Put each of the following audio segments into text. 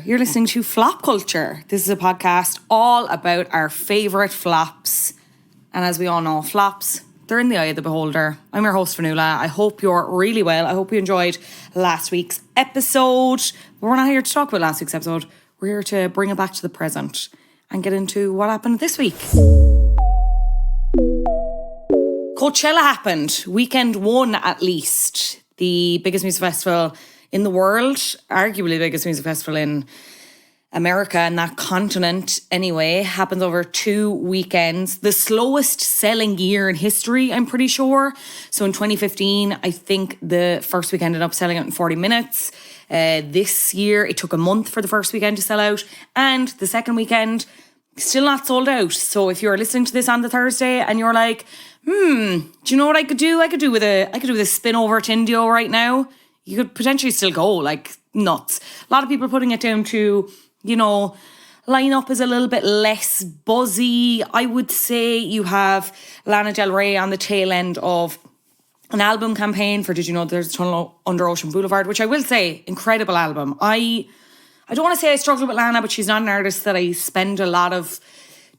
You're listening to Flop Culture. This is a podcast all about our favourite flops. And as we all know, flops, they're in the eye of the beholder. I'm your host, Fionnuala. I hope you're really well. I hope you enjoyed last week's episode. But we're not here to talk about last week's episode. We're here to bring it back to the present and get into what happened this week. Coachella happened. Weekend one, at least. The biggest music festival in the world, arguably the biggest music festival in America and that continent anyway, happens over 2 weekends. The slowest selling year in history, I'm pretty sure. So in 2015, I think the first week ended up selling out in 40 minutes. This year, it took a month for the first weekend to sell out. And the second weekend, still not sold out. So if you're listening to this on the Thursday and you're like, do you know what I could do? I could do with a spin over to Indio right now. You could potentially still go like nuts. A lot of people are putting it down to, lineup is a little bit less buzzy. I would say you have Lana Del Rey on the tail end of an album campaign for Did You Know There's a Tunnel Under Ocean Boulevard, which I will say, incredible album. I don't want to say I struggle with Lana, but she's not an artist that I spend a lot of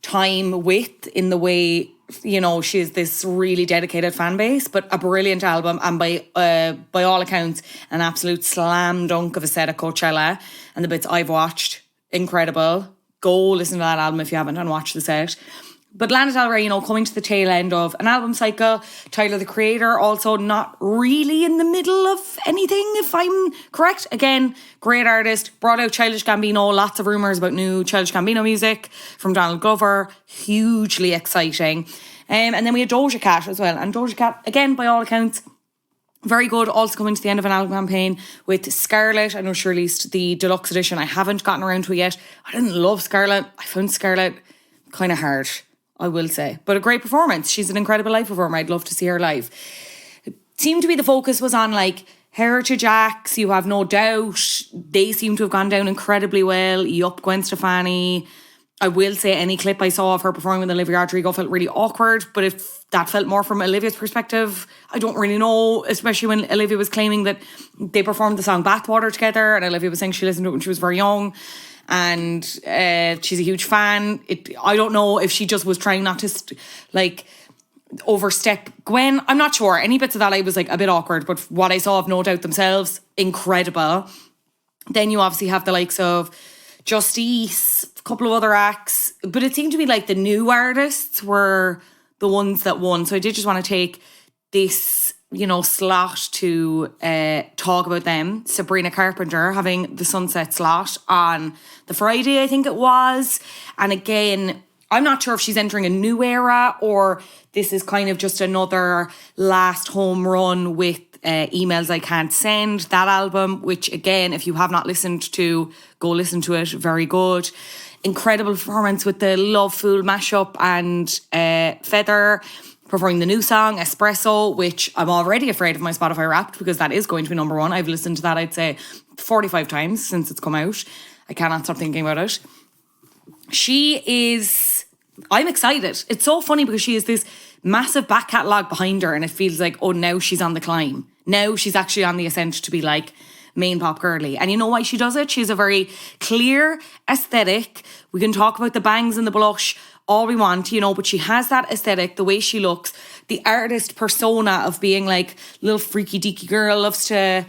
time with in the way, she has this really dedicated fan base, but a brilliant album and by all accounts, an absolute slam dunk of a set at Coachella. And the bits I've watched, incredible. Go listen to that album if you haven't and watch the set. But Lana Del Rey, coming to the tail end of an album cycle. Tyler, the Creator, also not really in the middle of anything, if I'm correct. Again, great artist. Brought out Childish Gambino. Lots of rumours about new Childish Gambino music from Donald Glover. Hugely exciting. And then we had Doja Cat as well. And Doja Cat, again, by all accounts, very good. Also coming to the end of an album campaign with Scarlet. I know she released the deluxe edition. I haven't gotten around to it yet. I didn't love Scarlet. I found Scarlet kind of hard, I will say. But a great performance. She's an incredible live performer. I'd love to see her live. It seemed to be the focus was on Heritage acts. You have no doubt. They seem to have gone down incredibly well. Yup, Gwen Stefani. I will say any clip I saw of her performing with Olivia Rodrigo felt really awkward. But if that felt more from Olivia's perspective, I don't really know. Especially when Olivia was claiming that they performed the song Bathwater together. And Olivia was saying she listened to it when she was very young. And she's a huge fan. I don't know if she just was trying not to overstep Gwen. I'm not sure. Any bits of that I was a bit awkward, but what I saw of No Doubt themselves, incredible. Then you obviously have the likes of Justice, a couple of other acts, but it seemed to be the new artists were the ones that won. So I did just want to take this slot to talk about them. Sabrina Carpenter having the Sunset slot on the Friday, I think it was. And again, I'm not sure if she's entering a new era or this is kind of just another last home run with Emails I Can't Send, that album, which again, if you have not listened to, go listen to it. Very good. Incredible performance with the Love Fool mashup and Feather performing the new song, Espresso, which I'm already afraid of my Spotify Wrapped because that is going to be number one. I've listened to that, I'd say, 45 times since it's come out. I cannot stop thinking about it. I'm excited. It's so funny because she has this massive back catalogue behind her and it feels like, oh, now she's on the climb. Now she's actually on the ascent to be main pop girly. And you know why she does it? She has a very clear aesthetic. We can talk about the bangs and the blush all we want, but she has that aesthetic, the way she looks, the artist persona of being little freaky deaky girl, loves to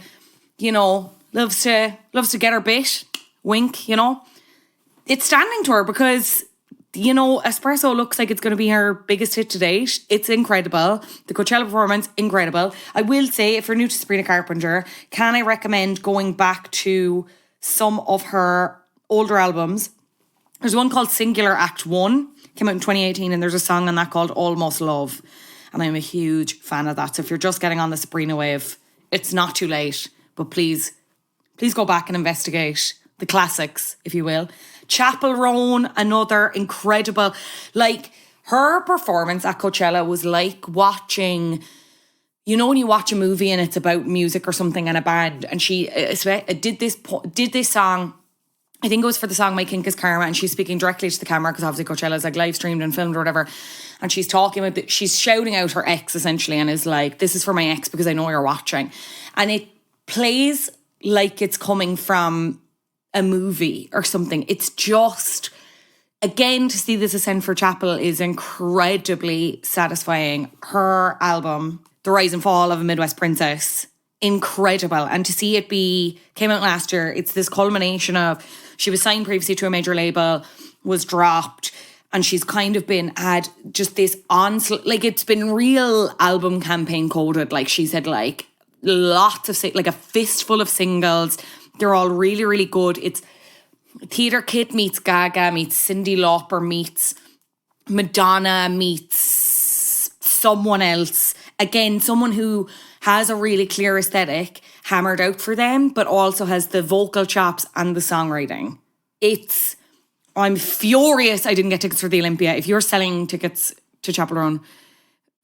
get her bit, wink, It's standing to her because, Espresso looks like it's going to be her biggest hit to date. It's incredible. The Coachella performance, incredible. I will say, if you're new to Sabrina Carpenter, can I recommend going back to some of her older albums? There's one called Singular Act 1, came out in 2018, and there's a song on that called Almost Love. And I'm a huge fan of that. So if you're just getting on the Sabrina wave, it's not too late. But please go back and investigate the classics, if you will. Chapel Roan, another incredible, her performance at Coachella was like watching, when you watch a movie and it's about music or something and a band, and she did this song. I think it was for the song My Kink is Karma, and she's speaking directly to the camera because obviously Coachella is live streamed and filmed or whatever. And she's talking about she's shouting out her ex essentially and is like, this is for my ex because I know you're watching. And it plays like it's coming from a movie or something. It's just, again, to see this ascend for Chapel is incredibly satisfying. Her album, The Rise and Fall of a Midwest Princess, incredible. And to see it came out last year, it's this culmination of, she was signed previously to a major label, was dropped, and she's kind of had just this onslaught, like it's been real album campaign coded. Like she's had like lots of, like a fistful of singles. They're all really, really good. It's Theatre Kit meets Gaga meets Cyndi Lauper meets Madonna meets someone else. Again, someone who has a really clear aesthetic hammered out for them, but also has the vocal chops and the songwriting. I'm furious I didn't get tickets for the Olympia. If you're selling tickets to Chapel Roan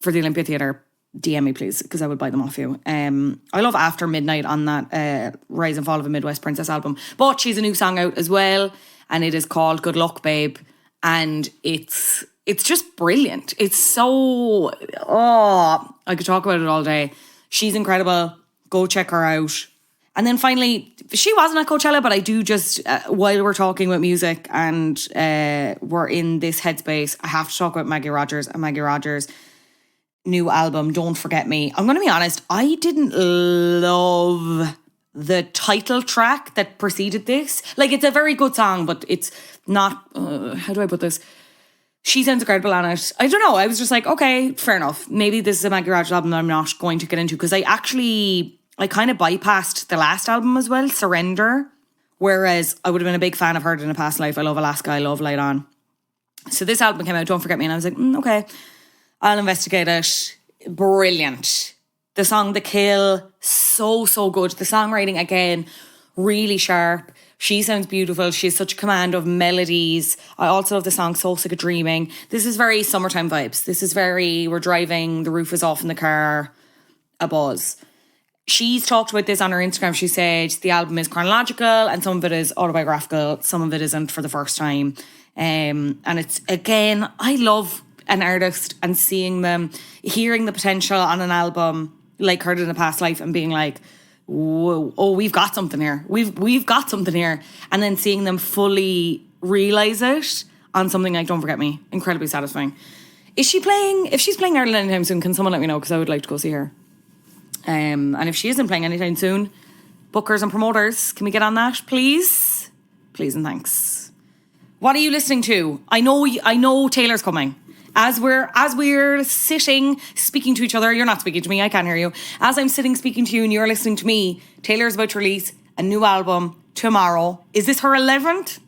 for the Olympia Theatre, DM me please, because I would buy them off you. I love After Midnight on that Rise and Fall of a Midwest Princess album. But she's a new song out as well, and it is called Good Luck Babe. And it's just brilliant. It's so, I could talk about it all day. She's incredible. Go check her out. And then finally, she wasn't at Coachella, but I do just, while we're talking about music and we're in this headspace, I have to talk about Maggie Rogers and Maggie Rogers' new album, Don't Forget Me. I'm going to be honest, I didn't love the title track that preceded this. Like, it's a very good song, but it's not, how do I put this? She sounds incredible on it. I don't know. I was just like, okay, fair enough. Maybe this is a Maggie Rogers album that I'm not going to get into, because I kind of bypassed the last album as well, Surrender. Whereas I would have been a big fan of her in a past life. I love Alaska. I love Light On. So this album came out, Don't Forget Me. And I was like, okay, I'll investigate it. Brilliant. The song The Kill, so good. The songwriting, again, really sharp. She sounds beautiful. She has such command of melodies. I also love the song So Sick of Dreaming. This is very summertime vibes. This is very, we're driving, the roof is off in the car, a buzz. She's talked about this on her Instagram. She said the album is chronological and some of it is autobiographical. Some of it isn't, for the first time. And it's, again, I love an artist and seeing them, hearing the potential on an album like Heard It in a Past Life and being like, whoa, oh, we've got something here. We've got something here. And then seeing them fully realise it on something like Don't Forget Me. Incredibly satisfying. If she's playing Ireland anytime soon, can someone let me know? Because I would like to go see her. And if she isn't playing anytime soon, bookers and promoters, can we get on that, please? Please and thanks. What are you listening to? I know Taylor's coming. As we're sitting, speaking to each other, you're not speaking to me, I can't hear you. As I'm sitting speaking to you and you're listening to me, Taylor's about to release a new album tomorrow. Is this her 11th?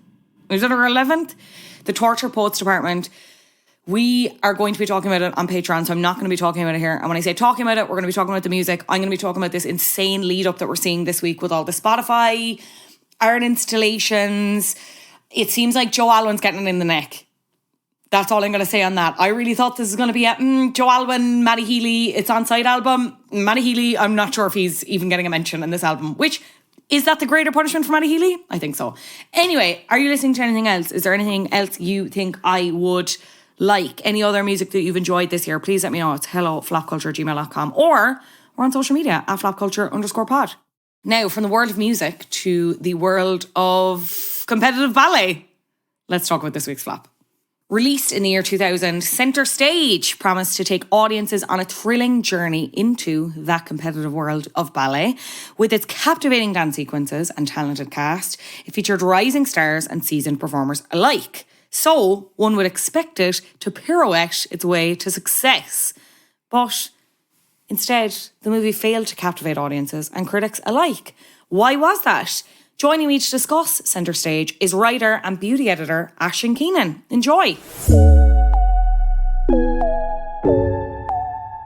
Is it her 11th? The Torture Poets Department. We are going to be talking about it on Patreon, so I'm not going to be talking about it here. And when I say talking about it, we're going to be talking about the music. I'm going to be talking about this insane lead up that we're seeing this week with all the Spotify art installations. It seems like Joe Alwyn's getting it in the neck. That's all I'm going to say on that. I really thought this was going to be a Joe Alwyn, Matty Healy, it's on side album. Matty Healy, I'm not sure if he's even getting a mention in this album, which, is that the greater punishment for Matty Healy? I think so. Anyway, are you listening to anything else? Is there anything else you think I would like? Any other music that you've enjoyed this year? Please let me know. It's hello@flopculture@gmail.com, or we're on social media @flopculture_pod. Now, from the world of music to the world of competitive ballet, let's talk about this week's flop. Released in the year 2000, Centre Stage promised to take audiences on a thrilling journey into that competitive world of ballet. With its captivating dance sequences and talented cast, it featured rising stars and seasoned performers alike. So, one would expect it to pirouette its way to success. But instead, the movie failed to captivate audiences and critics alike. Why was that? Joining me to discuss Centre Stage is writer and beauty editor Aisling Keenan. Enjoy.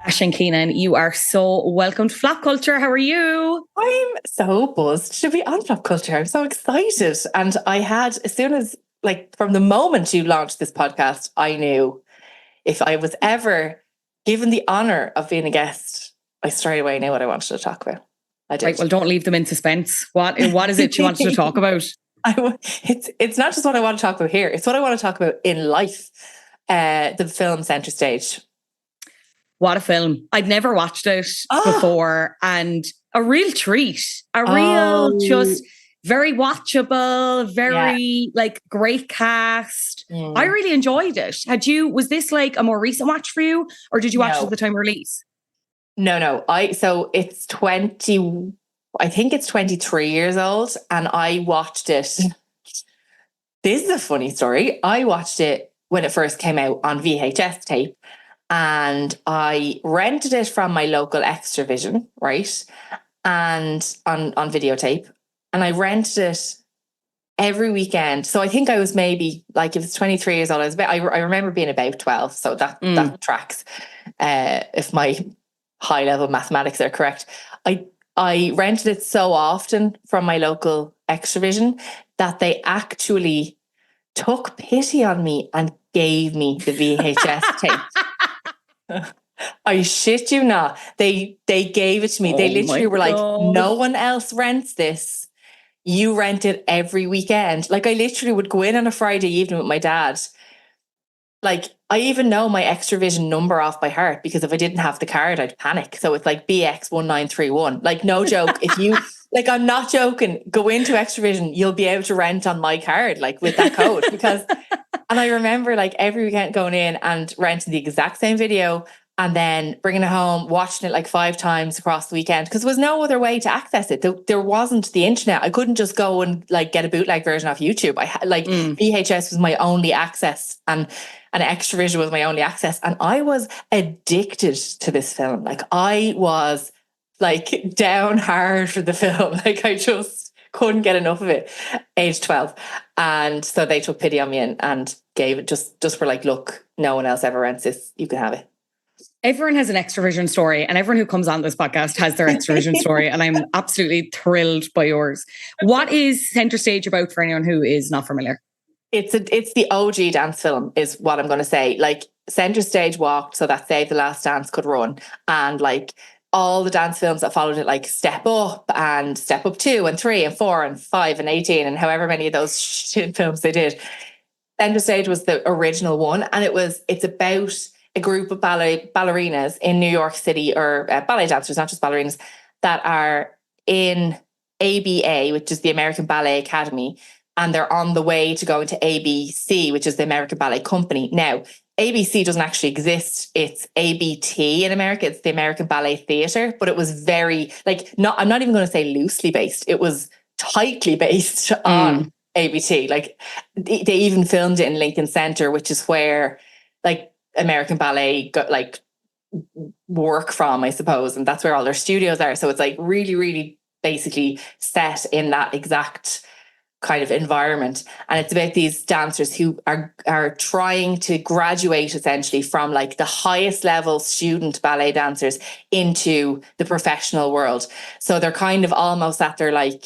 Aisling Keenan, you are so welcome to Flop Culture. How are you? I'm so buzzed to be on Flop Culture. I'm so excited. And I had, as soon as, from the moment you launched this podcast, I knew if I was ever given the honour of being a guest, I straight away knew what I wanted to talk about. I did. Right, well, don't leave them in suspense. What is it you wanted to talk about? It's not just what I want to talk about here. It's what I want to talk about in life. The film Centre Stage. What a film. I'd never watched it before, and a real treat. very watchable, Yeah. very like great cast. I Mm. really enjoyed it. Was this like a more recent watch for you, or did you watch it at No, the time of release? no. So it's 20, I think it's 23 years old. And I watched it. This is a funny story. I watched it when it first came out on VHS tape. And I rented it from my local Extravision, right? And on videotape. And I rented it every weekend. So I think I was maybe like, if it's 23 years old, I remember being about 12. So that tracks. If my high level mathematics are correct. I rented it so often from my local Extravision that they actually took pity on me and gave me the VHS tape. I shit you not. They gave it to me. They Oh literally my were like, God. no one else rents this. You rent it every weekend. Like I literally would go in on a Friday evening with my dad. Like I even know my Extravision number off by heart because if I didn't have the card, I'd panic. So it's like BX1931. Like no joke. If you like, I'm not joking. Go into Extravision, you'll be able to rent on my card, like with that code. Because, and I remember like every weekend going in and renting the exact same video and then bringing it home, watching it like 5 times across the weekend because there was no other way to access it. There wasn't the internet. I couldn't just go and like get a bootleg version off YouTube. I had like VHS was my only access and Extravision was my only access. And I was addicted to this film. Like I was like down hard for the film. Like I just couldn't get enough of it. Age 12. And so they took pity on me and gave it just for like, look, no one else ever rents this. You can have it. Everyone has an Extravision story, and everyone who comes on this podcast has their Extravision story, and I'm absolutely thrilled by yours. What is Center Stage about for anyone who is not familiar? It's the OG dance film is what I'm going to say. Like Center Stage walked so that Save the Last Dance could run, and like all the dance films that followed it, like Step Up and Step Up 2 and 3 and 4 and 5 and 18 and however many of those shit films they did. Center Stage was the original one, and it's about a group of ballerinas in New York City, or ballet dancers, not just ballerinas, that are in ABA, which is the American Ballet Academy, and they're on the way to go into ABC, which is the American Ballet Company. Now, ABC doesn't actually exist. It's ABT in America. It's the American Ballet Theatre, but it was very like I'm not even going to say loosely based. It was tightly based on ABT. Like they even filmed it in Lincoln Center, which is where like American Ballet got like work from, I suppose, and that's where all their studios are. So it's like really, really basically set in that exact kind of environment. And it's about these dancers who are trying to graduate essentially from like the highest level student ballet dancers into the professional world. So they're kind of almost at their like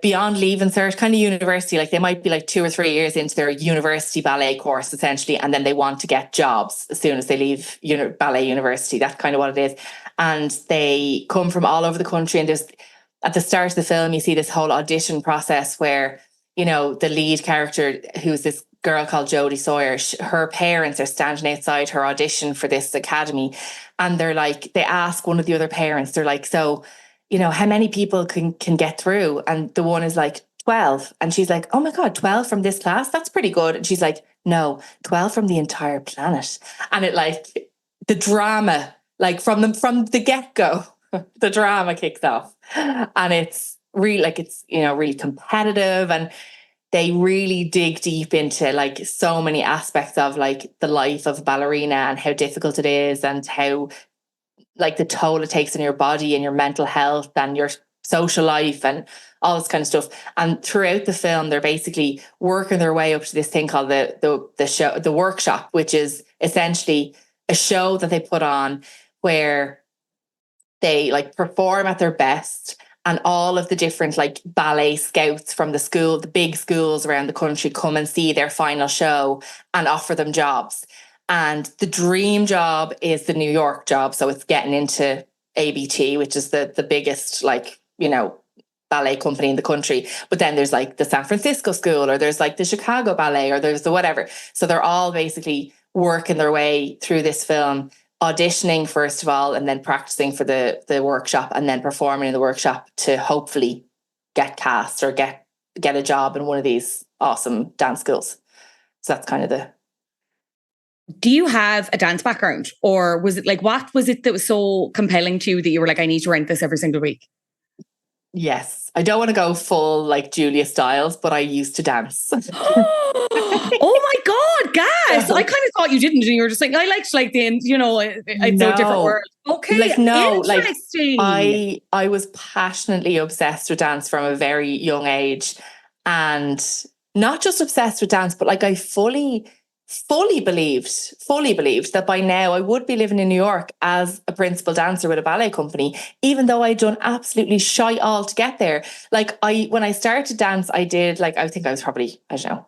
beyond leaving cert kind of university. Like they might be like 2 or 3 years into their university ballet course essentially, and then they want to get jobs as soon as they leave ballet university. That's kind of what it is. And they come from all over the country, and there's at the start of the film you see this whole audition process where the lead character, who's this girl called Jodie Sawyer, her parents are standing outside her audition for this academy, and they ask one of the other parents, they're like, so how many people can get through? And the one is like 12. And she's like, oh my God, 12 from this class? That's pretty good. And she's like, no, 12 from the entire planet. And it the drama, like from the get-go, the drama kicks off. And it's really really competitive, and they really dig deep into like so many aspects of like the life of a ballerina and how difficult it is, and how like the toll it takes on your body and your mental health and your social life and all this kind of stuff. And throughout the film, they're basically working their way up to this thing called the workshop, which is essentially a show that they put on where they like perform at their best, and all of the different like ballet scouts from the big schools around the country come and see their final show and offer them jobs. And the dream job is the New York job. So it's getting into ABT, which is the biggest, ballet company in the country. But then there's like the San Francisco school, or there's like the Chicago ballet, or there's the whatever. So they're all basically working their way through this film, auditioning first of all, and then practicing for the workshop, and then performing in the workshop to hopefully get cast or get a job in one of these awesome dance schools. So that's kind of the... Do you have a dance background, or was it like, what was it that was so compelling to you that you were like, I need to rent this every single week? Yes. I don't want to go full like Julia Stiles, but I used to dance. Oh my God, gas! I kind of thought you didn't, and you were just like, I liked like the, you know, it's a different world. Okay, like no, interesting. Like I was passionately obsessed with dance from a very young age, and not just obsessed with dance, but like I fully believed that by now I would be living in New York as a principal dancer with a ballet company, even though I'd done absolutely shite all to get there. Like when I started dance, I did like, I think I was probably, I don't know,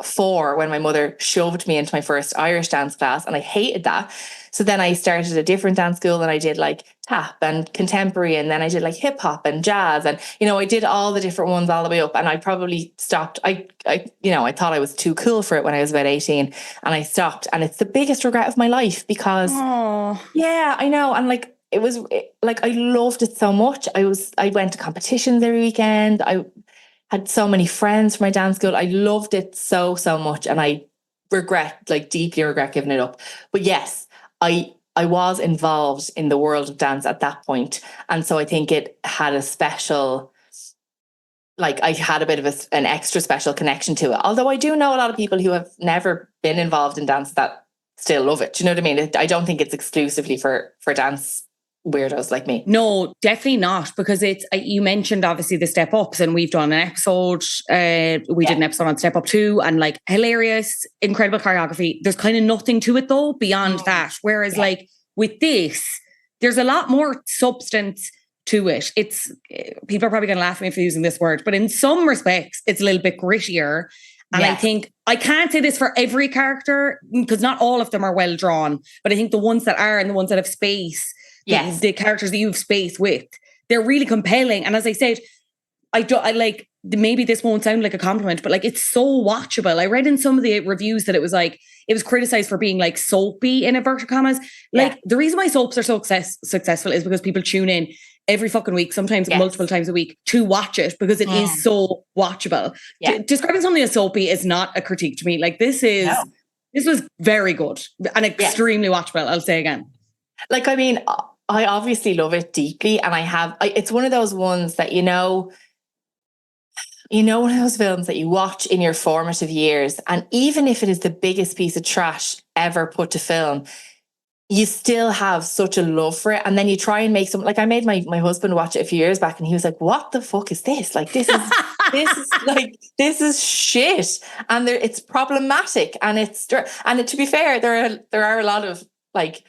4 when my mother shoved me into my first Irish dance class, and I hated that. So then I started a different dance school, and I did like tap and contemporary, and then I did like hip hop and jazz, and I did all the different ones all the way up. And I probably stopped. I thought I was too cool for it when I was about 18, and I stopped. And it's the biggest regret of my life because, yeah, I know. And like it was like I loved it so much. I went to competitions every weekend. I had so many friends from my dance school. I loved it so much, and I deeply regret giving it up. But yes, I was involved in the world of dance at that point, and so I think it had a special, like I had a bit of an extra special connection to it. Although I do know a lot of people who have never been involved in dance that still love it. Do you know what I mean? I don't think it's exclusively for dance weirdos like me. No, definitely not, because it's, you mentioned obviously the step ups, and we've done an episode, we did an episode on step up too, and like hilarious, incredible choreography. There's kind of nothing to it though beyond that. Whereas like with this, there's a lot more substance to it. It's, people are probably going to laugh at me for using this word, but in some respects it's a little bit grittier. And I think, I can't say this for every character because not all of them are well drawn, but I think the ones that are, and the ones that have space, the characters that you have space with, they're really compelling. And as I said, I like, maybe this won't sound like a compliment, but like it's so watchable. I read in some of the reviews that it was like, it was criticized for being like soapy in inverted commas. Like the reason why soaps are so successful is because people tune in every fucking week, sometimes multiple times a week, to watch it because it is so watchable. Describing something as soapy is not a critique to me. Like this was very good and extremely watchable, I'll say again. Like, I mean, I obviously love it deeply, and it's one of those ones that, one of those films that you watch in your formative years, and even if it is the biggest piece of trash ever put to film, you still have such a love for it. And then you try and make something. Like I made my husband watch it a few years back, and he was like, what the fuck is this? Like, this is shit. And it's problematic. And to be fair, there are a lot of, like,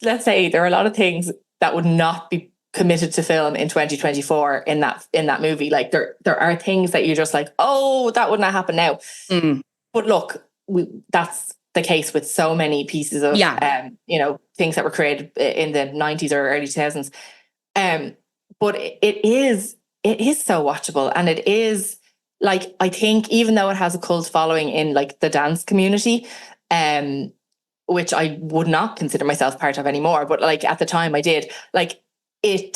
let's say there are a lot of things that would not be committed to film in 2024 in that movie. Like there are things that you're just like, oh, that would not happen now. But look, that's the case with so many pieces of things that were created in the 90s or early 2000s. But it is so watchable, and it is, like, I think even though it has a cult following in like the dance community, which I would not consider myself part of anymore, but like at the time I did, like I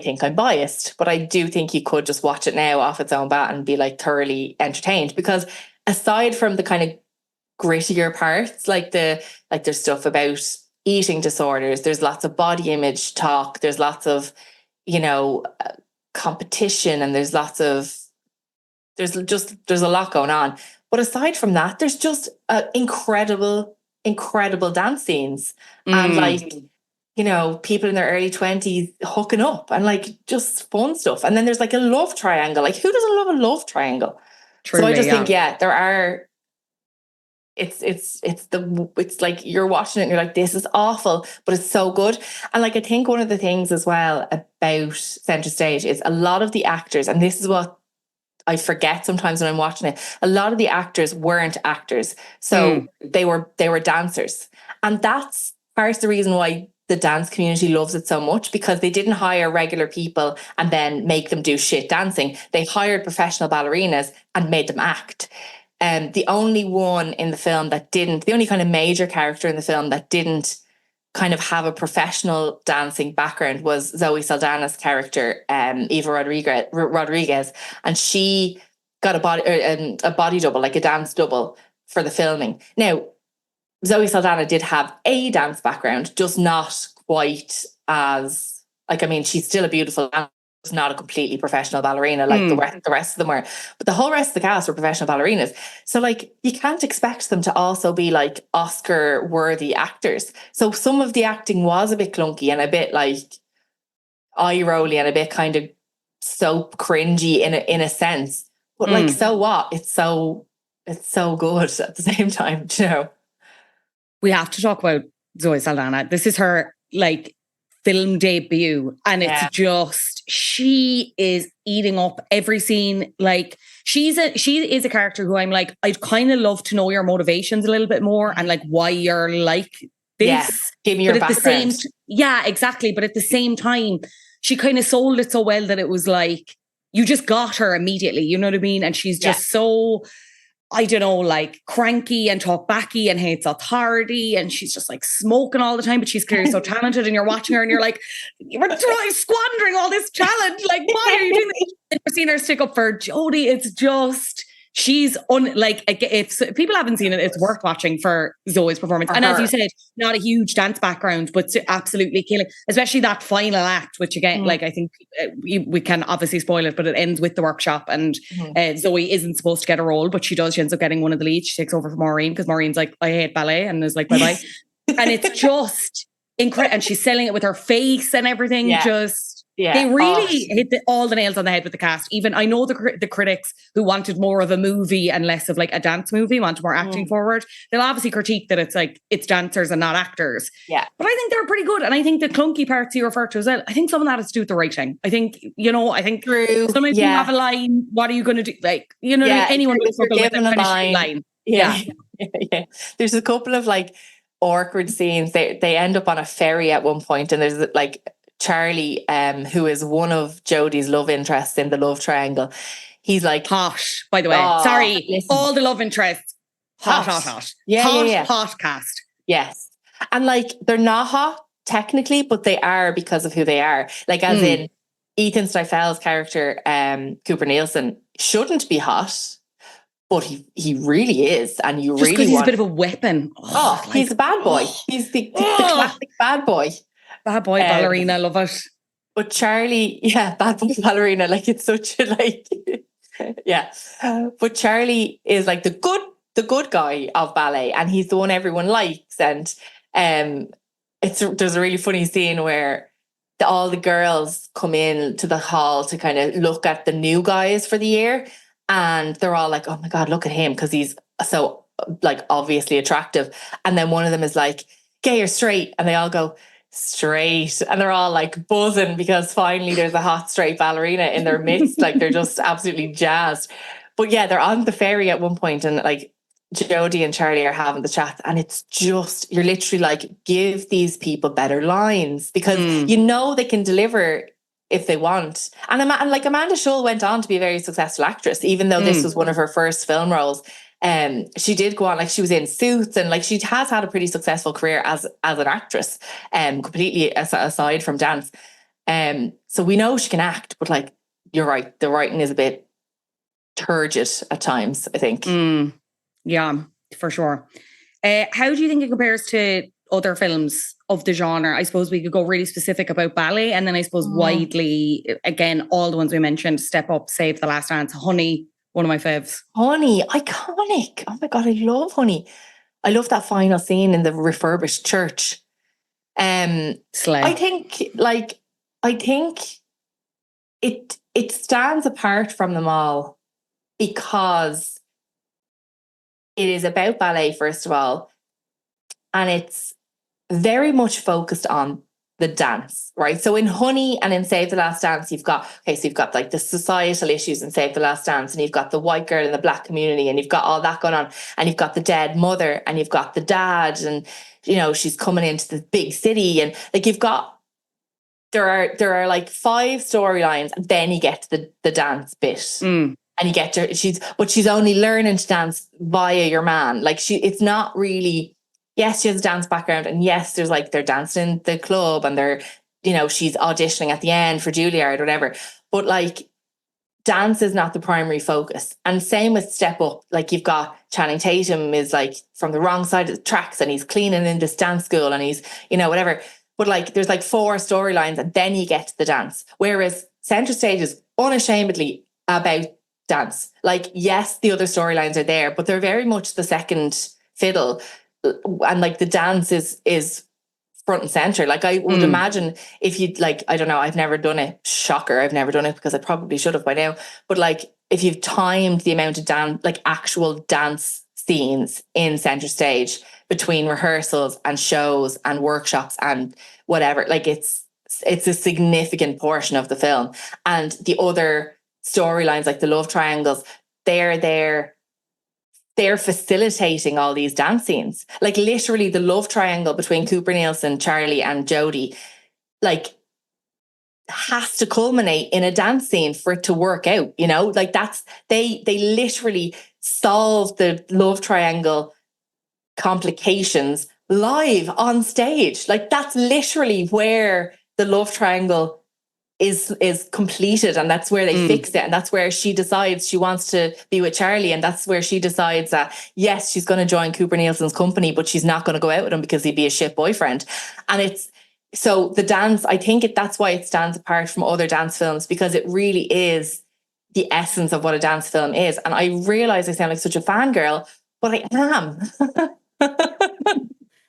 think I'm biased, but I do think you could just watch it now off its own bat and be like thoroughly entertained, because aside from the kind of grittier parts, like there's stuff about eating disorders, there's lots of body image talk, there's lots of, competition, and there's a lot going on. But aside from that, there's just incredible dance scenes, and like, people in their early 20s hooking up, and like just fun stuff. And then there's like a love triangle. Like, who doesn't love a love triangle? Truly, so I just think, there are. It's like you're watching it and you're like, this is awful, but it's so good. And like, I think one of the things as well about Centre Stage is a lot of the actors, and this is what I forget sometimes when I'm watching it, a lot of the actors weren't actors. So they were dancers. And that's part of the reason why the dance community loves it so much, because they didn't hire regular people and then make them do shit dancing. They hired professional ballerinas and made them act. The only one in the film the only kind of major character in the film that didn't kind of have a professional dancing background was Zoe Saldana's character, Eva Rodriguez, and she got a body double, like a dance double for the filming. Now, Zoe Saldana did have a dance background, just not quite as, like, I mean, she's still a beautiful dancer, not a completely professional ballerina like the rest of them were. But the whole rest of the cast were professional ballerinas. So, like, you can't expect them to also be, like, Oscar-worthy actors. So some of the acting was a bit clunky and a bit, like, eye-rolly and a bit kind of soap cringy in a sense. But, like, so what? It's so good at the same time, you know? We have to talk about Zoe Saldana. This is her, like, film debut, and it's just, she is eating up every scene. Like, she is a character who I'm like, I'd kind of love to know your motivations a little bit more and, like, why you're like this. Yeah, give me your background. Yeah, exactly. But at the same time, she kind of sold it so well that it was like, you just got her immediately, you know what I mean? And she's just so, I don't know, like, cranky and talk backy and hates authority, and she's just like smoking all the time, but she's clearly so talented, and you're watching her and you're like, you're squandering all this talent, like, why are you doing this? And we're seeing her stick up for Jodie. It's just, she's if people haven't seen it, it's worth watching for Zoe's performance. And as you said, not a huge dance background, but absolutely killing, especially that final act, which again, like, I think we can obviously spoil it, but it ends with the workshop, and Zoe isn't supposed to get a role, but she does. She ends up getting one of the leads. She takes over from Maureen because Maureen's like, I hate ballet, and is like, bye-bye. And it's just incredible. And she's selling it with her face and everything. They really hit all the nails on the head with the cast. Even I know the critics who wanted more of a movie and less of, like, a dance movie, wanted more acting forward. They'll obviously critique that it's like, it's dancers and not actors. Yeah. But I think they're pretty good. And I think the clunky parts you refer to as well, I think some of that has to do with the writing. I think, sometimes you have a line, what are you going to do? Like, you know, anyone would struggle with a line. Yeah. There's a couple of, like, awkward scenes. They end up on a ferry at one point, and there's, like, Charlie, who is one of Jodie's love interests in the love triangle. He's like hot, by the way. Sorry, listen. All the love interests, hot. Yeah. Hot cast. Yes, and, like, they're not hot technically, but they are because of who they are. Like, as in Ethan Steifel's character, Cooper Nielsen, shouldn't be hot, but he really is, and you just really he's a bit of a weapon. He's a bad boy. He's the classic bad boy. Bad boy ballerina, love it. But Charlie, bad boy ballerina, like, it's such a, like, But Charlie is, like, the good guy of ballet, and he's the one everyone likes. And there's a really funny scene where all the girls come in to the hall to kind of look at the new guys for the year, and they're all like, oh my God, look at him, because he's so, like, obviously attractive. And then one of them is like, gay or straight? And they all go, straight, and they're all, like, buzzing because finally there's a hot straight ballerina in their midst. Like, they're just absolutely jazzed. But yeah, they're on the ferry at one point, and, like, Jodie and Charlie are having the chat, and it's just, you're literally like, give these people better lines, because you know they can deliver if they want. And Amanda Schull went on to be a very successful actress, even though this was one of her first film roles. She did go on, like, she was in Suits, and, like, she has had a pretty successful career as an actress, completely aside from dance. So we know she can act, but, like, you're right, the writing is a bit turgid at times, I think. Yeah, for sure. How do you think it compares to other films of the genre? I suppose we could go really specific about ballet, and then I suppose widely, again, all the ones we mentioned, Step Up, Save the Last Dance, Honey, one of my faves. Honey, iconic. Oh my God, I love Honey. I love that final scene in the refurbished church. Slay. I think it stands apart from them all because it is about ballet, first of all, and it's very much focused on the dance, right? So in Honey and in Save the Last Dance, you've got like the societal issues in Save the Last Dance, and you've got the white girl in the black community, and you've got all that going on, and you've got the dead mother, and you've got the dad, and, you know, she's coming into the big city, and, like, there are like 5 storylines, and then you get to the dance bit. And you get she's only learning to dance via your man. Like, it's not really, yes, she has a dance background, and yes, there's like they're dancing in the club, and they're, you know, she's auditioning at the end for Juilliard or whatever. But like, dance is not the primary focus. And same with Step Up. Like, you've got Channing Tatum is like from the wrong side of the tracks, and he's cleaning in this dance school, and he's, you know, whatever. But like, there's like 4 storylines, and then you get to the dance. Whereas Centre Stage is unashamedly about dance. Like, yes, the other storylines are there, but they're very much the second fiddle. And like, the dance is front and center. Like, I would imagine if you'd like, I don't know, I've never done it. Shocker, I've never done it, because I probably should have by now. But like, if you've timed the amount of dance, like actual dance scenes in Centre Stage between rehearsals and shows and workshops and whatever, like, it's a significant portion of the film. And the other storylines, like the love triangles, they're facilitating all these dance scenes. Like, literally, the love triangle between Cooper Nielsen, Charlie, and Jodie, like, has to culminate in a dance scene for it to work out, you know? Like, that's, they literally solve the love triangle complications live on stage. Like, that's literally where the love triangle is completed, and that's where they fix it, and that's where she decides she wants to be with Charlie, and that's where she decides that yes, she's going to join Cooper Nielsen's company, but she's not going to go out with him because he'd be a shit boyfriend. And it's so the dance, I think that's why it stands apart from other dance films, because it really is the essence of what a dance film is. And I realize I sound like such a fangirl, but I am.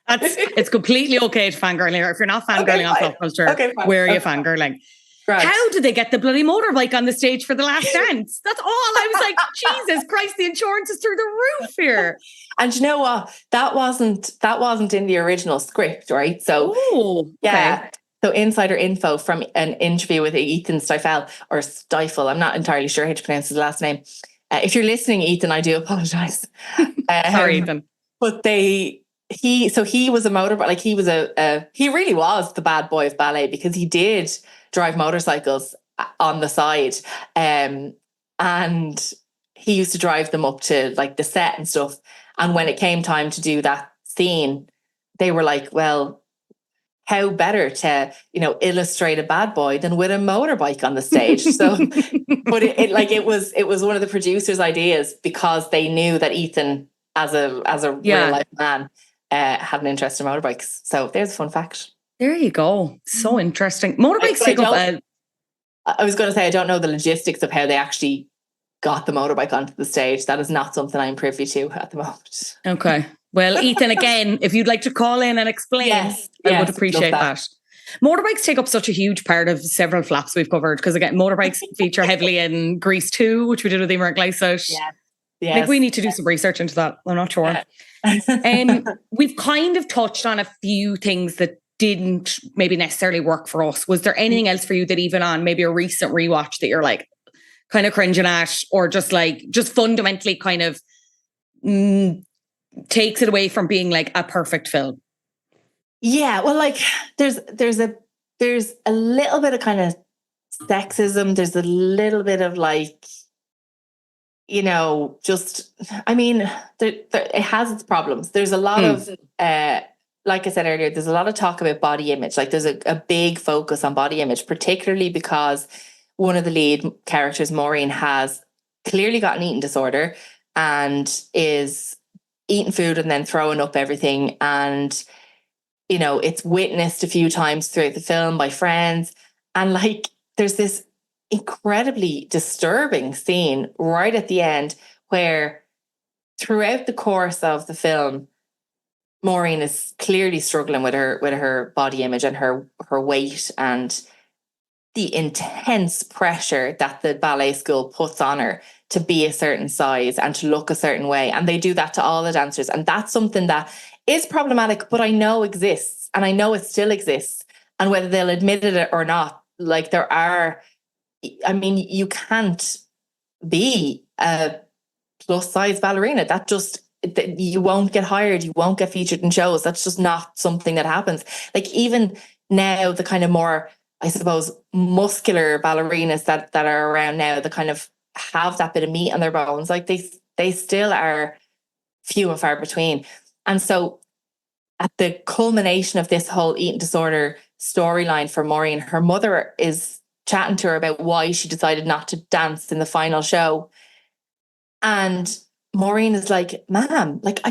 It's completely okay to fangirl here. If you're not fangirling on pop culture, where are you fangirling? Right. How did they get the bloody motorbike on the stage for the last dance? That's all. I was like, Jesus Christ, the insurance is through the roof here. And you know what? That wasn't in the original script, right? So, yeah. So, insider info from an interview with Ethan Stifel, or Stifel. I'm not entirely sure how to pronounce his last name. If you're listening, Ethan, I do apologize. Sorry, Ethan. But he was a motorbike. Like, he really was the bad boy of ballet, because he did drive motorcycles on the side, and he used to drive them up to like the set and stuff. And when it came time to do that scene, they were like, well, how better to, you know, illustrate a bad boy than with a motorbike on the stage. So but it was one of the producers' ideas, because they knew that Ethan, as a real life man, had an interest in motorbikes. So there's a fun fact. There you go. So interesting. Motorbikes take up I was going to say, I don't know the logistics of how they actually got the motorbike onto the stage. That is not something I'm privy to at the moment. Okay. Well, Ethan, again, if you'd like to call in and explain, I would appreciate that. Motorbikes take up such a huge part of several flops we've covered, because again, motorbikes feature heavily in Grease 2, which we did with Emer Glycett. Yes. Like, we need to do some research into that. I'm not sure. We've kind of touched on a few things that didn't maybe necessarily work for us. Was there anything else for you that, even on maybe a recent rewatch, that you're like kind of cringing at, or just fundamentally kind of takes it away from being like a perfect film? Yeah, well, like, there's a little bit of kind of sexism. There's a little bit of like, you know, just, I mean, it has its problems. There's a lot of, like I said earlier, there's a lot of talk about body image. Like, there's a big focus on body image, particularly because one of the lead characters, Maureen, has clearly got an eating disorder and is eating food and then throwing up everything. And, you know, it's witnessed a few times throughout the film by friends. And like, there's this incredibly disturbing scene right at the end where, throughout the course of the film, Maureen is clearly struggling with her body image and her weight, and the intense pressure that the ballet school puts on her to be a certain size and to look a certain way. And they do that to all the dancers. And that's something that is problematic, but I know exists, and I know it still exists. And whether they'll admit it or not, like, you can't be a plus size ballerina. You won't get hired. You won't get featured in shows. That's just not something that happens. Like, even now, the kind of more, I suppose, muscular ballerinas that are around now, that kind of have that bit of meat on their bones, like, they still are few and far between. And so at the culmination of this whole eating disorder storyline for Maureen, her mother is chatting to her about why she decided not to dance in the final show. And Maureen is like, Ma'am, like,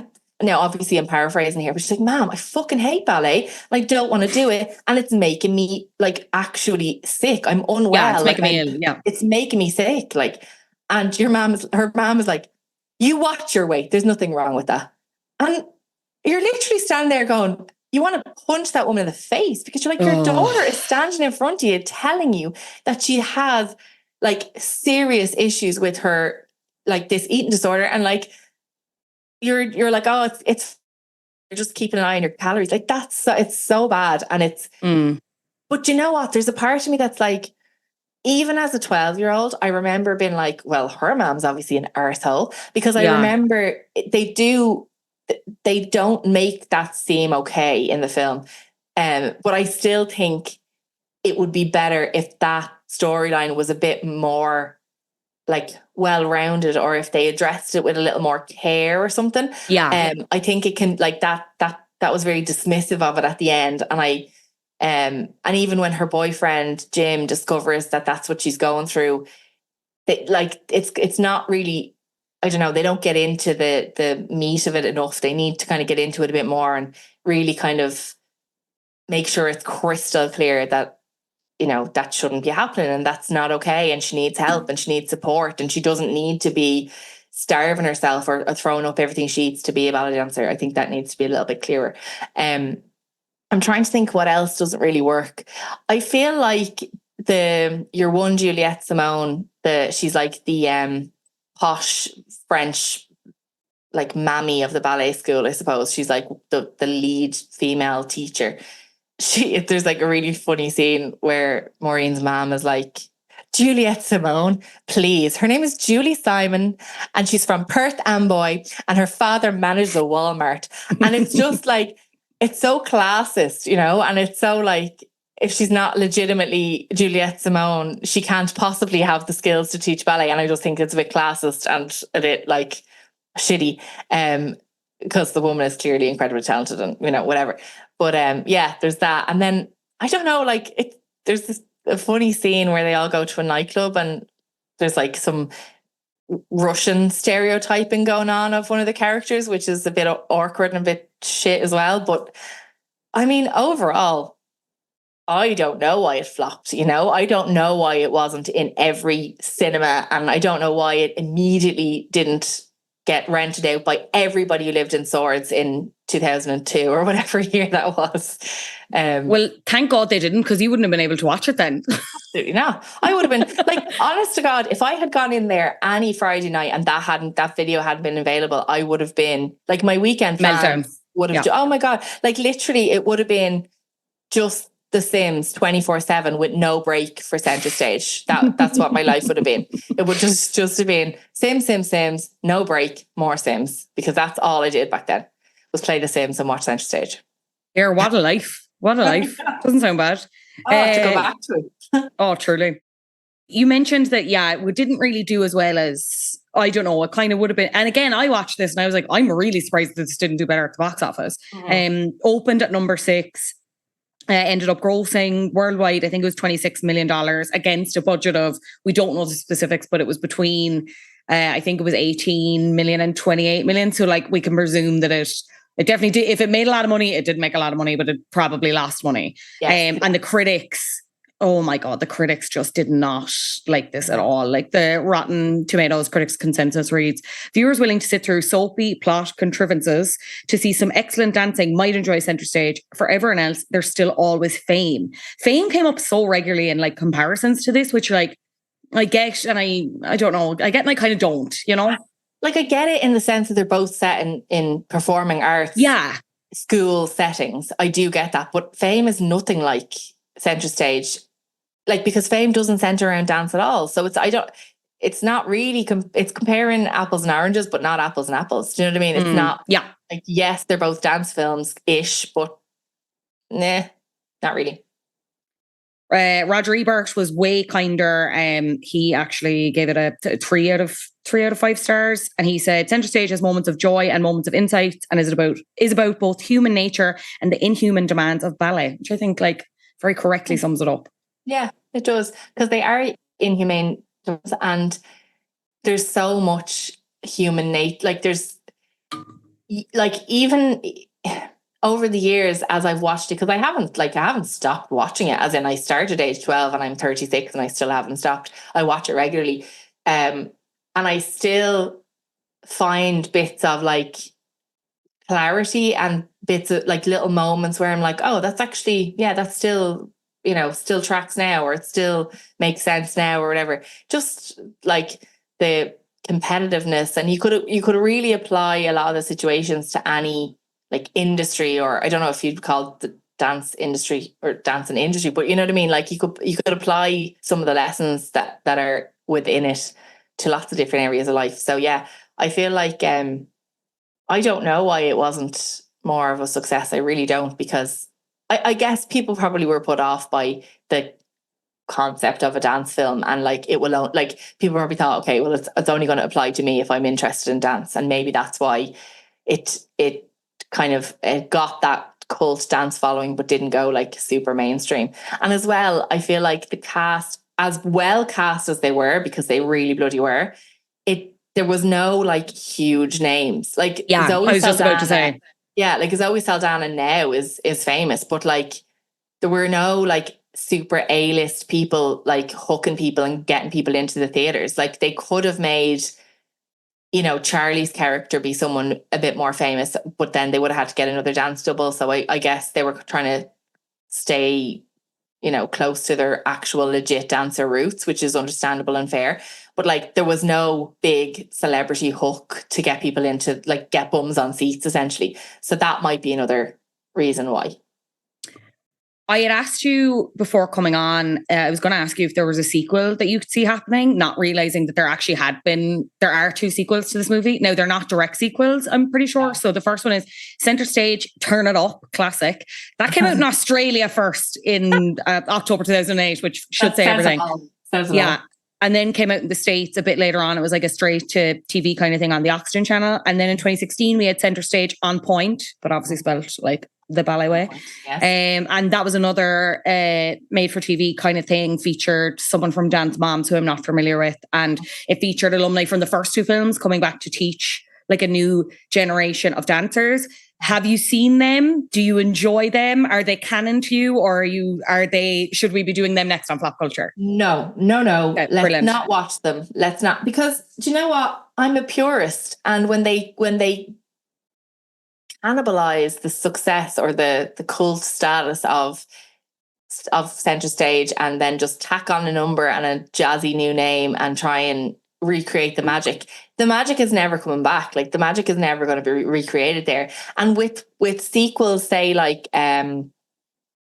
now obviously I'm paraphrasing here, but she's like, Ma'am, I fucking hate ballet and I don't want to do it. And it's making me like actually sick. I'm unwell. Yeah, it's like, making me ill. Yeah. It's making me sick. Like, and her mom is like, you watch your weight. There's nothing wrong with that. And you're literally standing there going, you want to punch that woman in the face because you're like, your daughter is standing in front of you telling you that she has like serious issues with her, like this eating disorder. And like, you're like, oh, it's you're just keeping an eye on your calories. Like it's so bad. And it's, but you know what? There's a part of me that's like, even as a 12-year-old, I remember being like, well, her mom's obviously an arsehole, because I remember they don't make that seem okay in the film. But I still think it would be better if that storyline was a bit more like well-rounded, or if they addressed it with a little more care or something. Yeah. I think it can, like, that was very dismissive of it at the end. And even when her boyfriend Jim discovers that that's what she's going through, it's not really, I don't know, they don't get into the meat of it enough. They need to kind of get into it a bit more and really kind of make sure it's crystal clear that, you know, that shouldn't be happening and that's not okay, and she needs help and she needs support, and she doesn't need to be starving herself or throwing up everything she eats to be a ballet dancer. I think that needs to be a little bit clearer. I'm trying to think what else doesn't really work. I feel like your one Juliette Simone, she's like the posh French like mammy of the ballet school, I suppose. She's like the lead female teacher. There's like a really funny scene where Maureen's mom is like, Juliette Simone, please. Her name is Julie Simon and she's from Perth Amboy and her father manages a Walmart. And it's just like, it's so classist, you know, and it's so like, if she's not legitimately Juliette Simone, she can't possibly have the skills to teach ballet. And I just think it's a bit classist and a bit like shitty, because the woman is clearly incredibly talented and, you know, whatever. But yeah, there's that. And then I don't know, like there's a funny scene where they all go to a nightclub and there's like some Russian stereotyping going on of one of the characters, which is a bit awkward and a bit shit as well. But I mean, overall, I don't know why it flopped, you know? I don't know why it wasn't in every cinema, and I don't know why it immediately didn't get rented out by everybody who lived in Swords in 2002 or whatever year that was. Well, thank God they didn't, because you wouldn't have been able to watch it then. Absolutely not. I would have been like, honest to God, if I had gone in there any Friday night and that video hadn't been available, I would have been like, my weekend plans would have, oh my God, like literally it would have been just The Sims 24/7 with no break for center stage. That's what my life would have been. It would just have been Sims, no break, more Sims, because that's all I did back then, was play The Sims and watch center stage. Yeah, what a life. What a life. Doesn't sound bad. I have to go back to it. Oh, truly. You mentioned that, yeah, it didn't really do as well as, I don't know, it kind of would have been. And again, I watched this and I was like, I'm really surprised that this didn't do better at the box office. Opened at number 6. Ended up grossing worldwide, I think it was $26 million against a budget of, we don't know the specifics, but it was between, I think it was 18 million and 28 million. So like, we can presume that it definitely did. If it made a lot of money, it did make a lot of money, but it probably lost money. Yes. And the critics, oh my God, the critics just did not like this at all. Like the Rotten Tomatoes critics consensus reads, viewers willing to sit through soapy plot contrivances to see some excellent dancing might enjoy center stage. For everyone else, there's still always Fame. Fame came up so regularly in like comparisons to this, which like I get, and I don't know, I get and I kind of don't, you know? Like I get it in the sense that they're both set in performing arts school settings. I do get that. But Fame is nothing like center stage. Like, because Fame doesn't center around dance at all. So it's not really, it's comparing apples and oranges, but not apples and apples. Do you know what I mean? It's not, like, yes, they're both dance films-ish, but nah, not really. Roger Ebert was way kinder. He actually gave it a 3 out of 5 stars, and he said Centre Stage has moments of joy and moments of insight, and is about both human nature and the inhuman demands of ballet, which I think like very correctly sums it up. Yeah, it does, because they are inhumane, and there's so much human nature. Like there's like even over the years as I've watched it, because I haven't stopped watching it, as in I started age 12 and I'm 36 and I still haven't stopped. I watch it regularly. And I still find bits of like clarity and bits of like little moments where I'm like, oh, that's actually, yeah, that's still, still tracks now, or it still makes sense now, or whatever. Just like the competitiveness, and you could really apply a lot of the situations to any like industry, or I don't know if you'd call it the dance industry or dance and industry, but you know what I mean? Like you could apply some of the lessons that are within it to lots of different areas of life. So yeah, I feel like I don't know why it wasn't more of a success. I really don't, because I guess people probably were put off by the concept of a dance film, and like it will, like people probably thought, okay, well it's only going to apply to me if I'm interested in dance, and maybe that's why it kind of got that cult dance following, but didn't go like super mainstream. And as well, I feel like the cast, as well cast as they were, because they really bloody were, there was no like huge names. Like Yeah, Zoe I was just about Saldana, to say. yeah, like Zoe Saldana now is famous, but like there were no like super A-list people like hooking people and getting people into the theaters. Like they could have made, Charlie's character be someone a bit more famous, but then they would have had to get another dance double. So I guess they were trying to stay, close to their actual legit dancer roots, which is understandable and fair. But like there was no big celebrity hook to get people into, like get bums on seats essentially. So that might be another reason why. I had asked you before coming on, I was going to ask you if there was a sequel that you could see happening, not realizing that there are 2 sequels to this movie. Now, they're not direct sequels, I'm pretty sure. So the first one is Centre Stage, Turn It Up, classic. That came out in Australia first in October 2008, which should say everything. Yeah. And then came out in the States a bit later on. It was like a straight to TV kind of thing on the Oxygen channel. And then in 2016, we had Centre Stage On Point, but obviously spelled like the ballet way. Yes. And that was another made for TV kind of thing, featured someone from Dance Moms, who I'm not familiar with. And it featured alumni from the first 2 films coming back to teach like a new generation of dancers. Have you seen them? Do you enjoy them? Are they canon to you, or should we be doing them next on Flop Culture? No. Okay, Let's brilliant. not watch them. Let's not, because do you know what? I'm a purist, and when they cannibalize the success or the cult status of Centre Stage, and then just tack on a number and a jazzy new name and try and recreate the magic is never coming back. Like the magic is never going to be recreated there. And with sequels, say like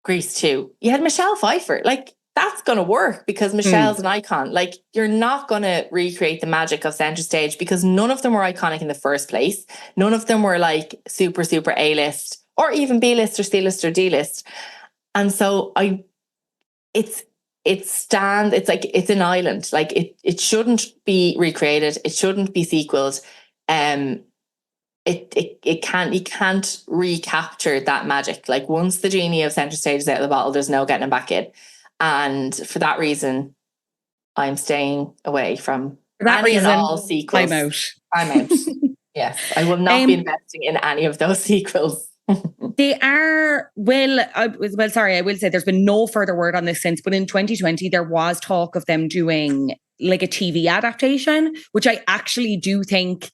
Grease 2, you had Michelle Pfeiffer. Like that's going to work because Michelle's an icon. Like you're not going to recreate the magic of Centre Stage, because none of them were iconic in the first place. None of them were like super, super A-list, or even B-list or C-list or D-list. And so it's like it's an island. Like it shouldn't be recreated. It shouldn't be sequeled. You can't recapture that magic. Like once the genie of Centre Stage is out of the bottle, there's no getting him back in. And for that reason, I'm staying away from any and all sequels. I'm out. Yes, I will not be investing in any of those sequels. They are, I will say there's been no further word on this since, but in 2020, there was talk of them doing like a TV adaptation, which I actually do think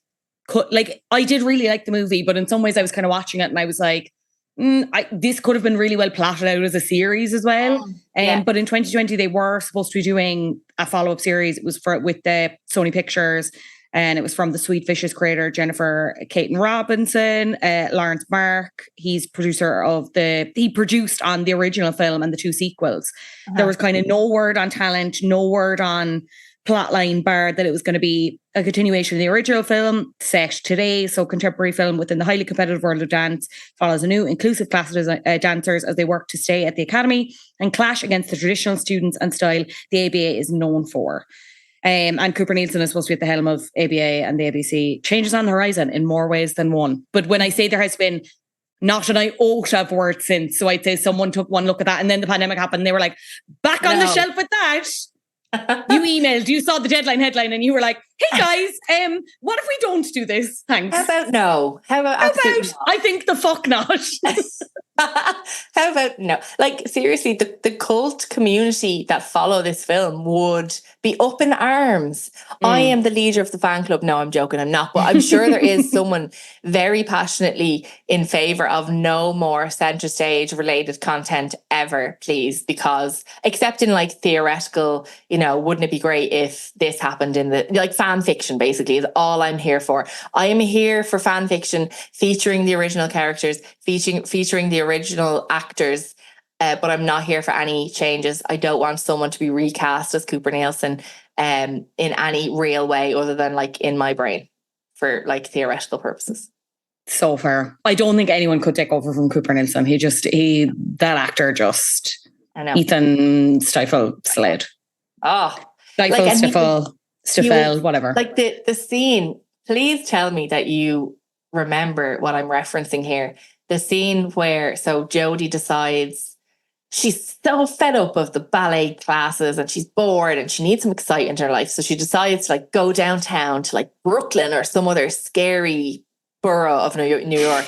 I did really like the movie, but in some ways I was kind of watching it and I was like, this could have been really well plotted out as a series as well. But in 2020, they were supposed to be doing a follow-up series. It was with the Sony Pictures, and it was from the Sweet Vicious creator, Jennifer Caton Robinson, Lawrence Mark. He produced on the original film and the 2 sequels. There was kind of no word on talent, no word on plotline bar that it was going to be a continuation of the original film set today. So contemporary film within the highly competitive world of dance follows a new inclusive class of dancers as they work to stay at the academy and clash against the traditional students and style the ABA is known for. And Cooper Nielsen is supposed to be at the helm of ABA and the ABC. Changes on the horizon in more ways than one. But when I say there has been not an iota of words since, so I'd say someone took one look at that and then the pandemic happened and they were like, back on the shelf with that. You emailed, you saw the deadline headline and you were like, hey guys, what if we don't do this? Thanks. How about no? How about I think the fuck not. How about no? Like, seriously, the cult community that follow this film would be up in arms. I am the leader of the fan club. No, I'm joking, I'm not. But I'm sure there is someone very passionately in favour of no more centre stage related content ever, please. Because, except in like theoretical, wouldn't it be great if this happened in the, like, fan fiction basically is all I'm here for. I am here for fan fiction featuring the original characters, featuring the original actors, but I'm not here for any changes. I don't want someone to be recast as Cooper Nielsen in any real way other than like in my brain for like theoretical purposes. So fair. I don't think anyone could take over from Cooper Nielsen. That actor just, I know. Ethan Slade. Stifel, whatever. Like the scene, please tell me that you remember what I'm referencing here. The scene where, so Jodie decides she's so fed up of the ballet classes and she's bored and she needs some excitement in her life. So she decides to like go downtown to like Brooklyn or some other scary borough of New York.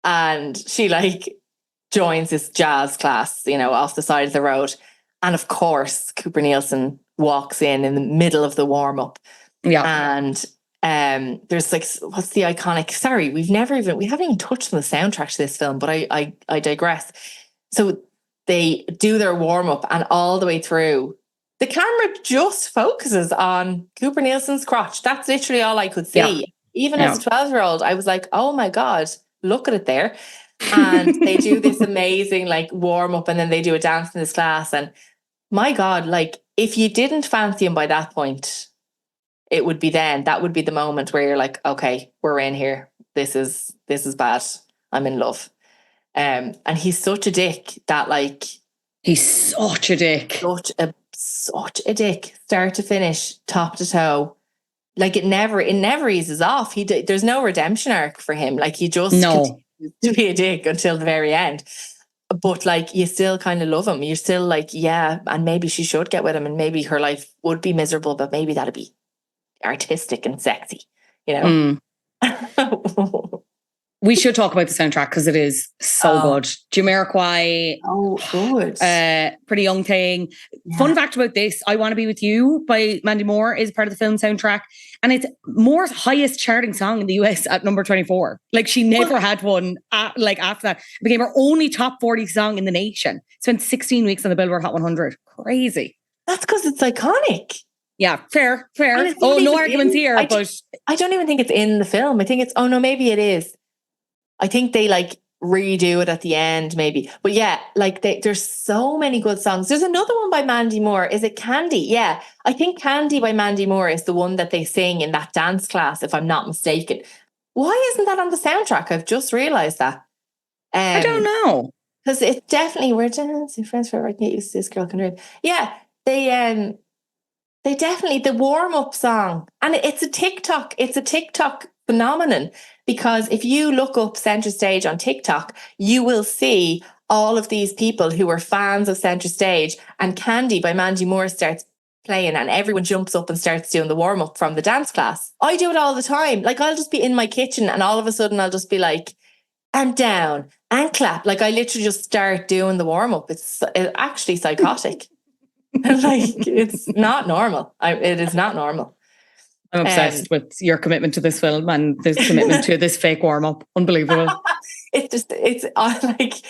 And she like joins this jazz class, off the side of the road. And of course, Cooper Nielsen walks in the middle of the warm-up. Yeah. And there's like, what's the iconic, sorry, we haven't even touched on the soundtrack to this film, but I digress. So they do their warm-up and all the way through, the camera just focuses on Cooper Nielsen's crotch. That's literally all I could see. Yeah. Even as a 12-year-old, I was like, oh my God, look at it there. And they do this amazing like warm-up and then they do a dance in this class. And my God, like if you didn't fancy him by that point, it would be that would be the moment where you're like, okay, we're in here. This is bad. I'm in love. And he's such a dick that like... He's such a dick. Such a dick. Start to finish, top to toe. Like it never eases off. There's no redemption arc for him. Like he just continues to be a dick until the very end. But like you still kind of love him. You're still like, yeah, and maybe she should get with him and maybe her life would be miserable, but maybe that'd be artistic and sexy, We should talk about the soundtrack because it is so good. Jamiroquai. Oh, good. Pretty Young Thing. Yeah. Fun fact about this, I Want to Be With You by Mandy Moore is part of the film soundtrack. And it's Moore's highest charting song in the US at number 24. Like she never had one after that. It became her only top 40 song in the nation. Spent 16 weeks on the Billboard Hot 100. Crazy. That's because it's iconic. Yeah, fair. Oh, no arguments here. I don't even think it's in the film. I think it's, oh no, maybe it is. I think they like redo it at the end, maybe. But yeah, like there's so many good songs. There's another one by Mandy Moore. Is it Candy? Yeah. I think Candy by Mandy Moore is the one that they sing in that dance class, if I'm not mistaken. Why isn't that on the soundtrack? I've just realised that. I don't know. Because it definitely, we're dancing friends forever. I can get used to this girl can dream. Yeah, they definitely, the warm-up song. And it's a TikTok phenomenon. Because if you look up Centre Stage on TikTok, you will see all of these people who are fans of Centre Stage, and Candy by Mandy Moore starts playing and everyone jumps up and starts doing the warm-up from the dance class. I do it all the time. Like I'll just be in my kitchen and all of a sudden I'll just be like, and down and clap. Like I literally just start doing the warm-up. It's actually psychotic. Like it's not normal. It is not normal. I'm obsessed with your commitment to this film and this commitment to this fake warm-up. Unbelievable. It's just iconic.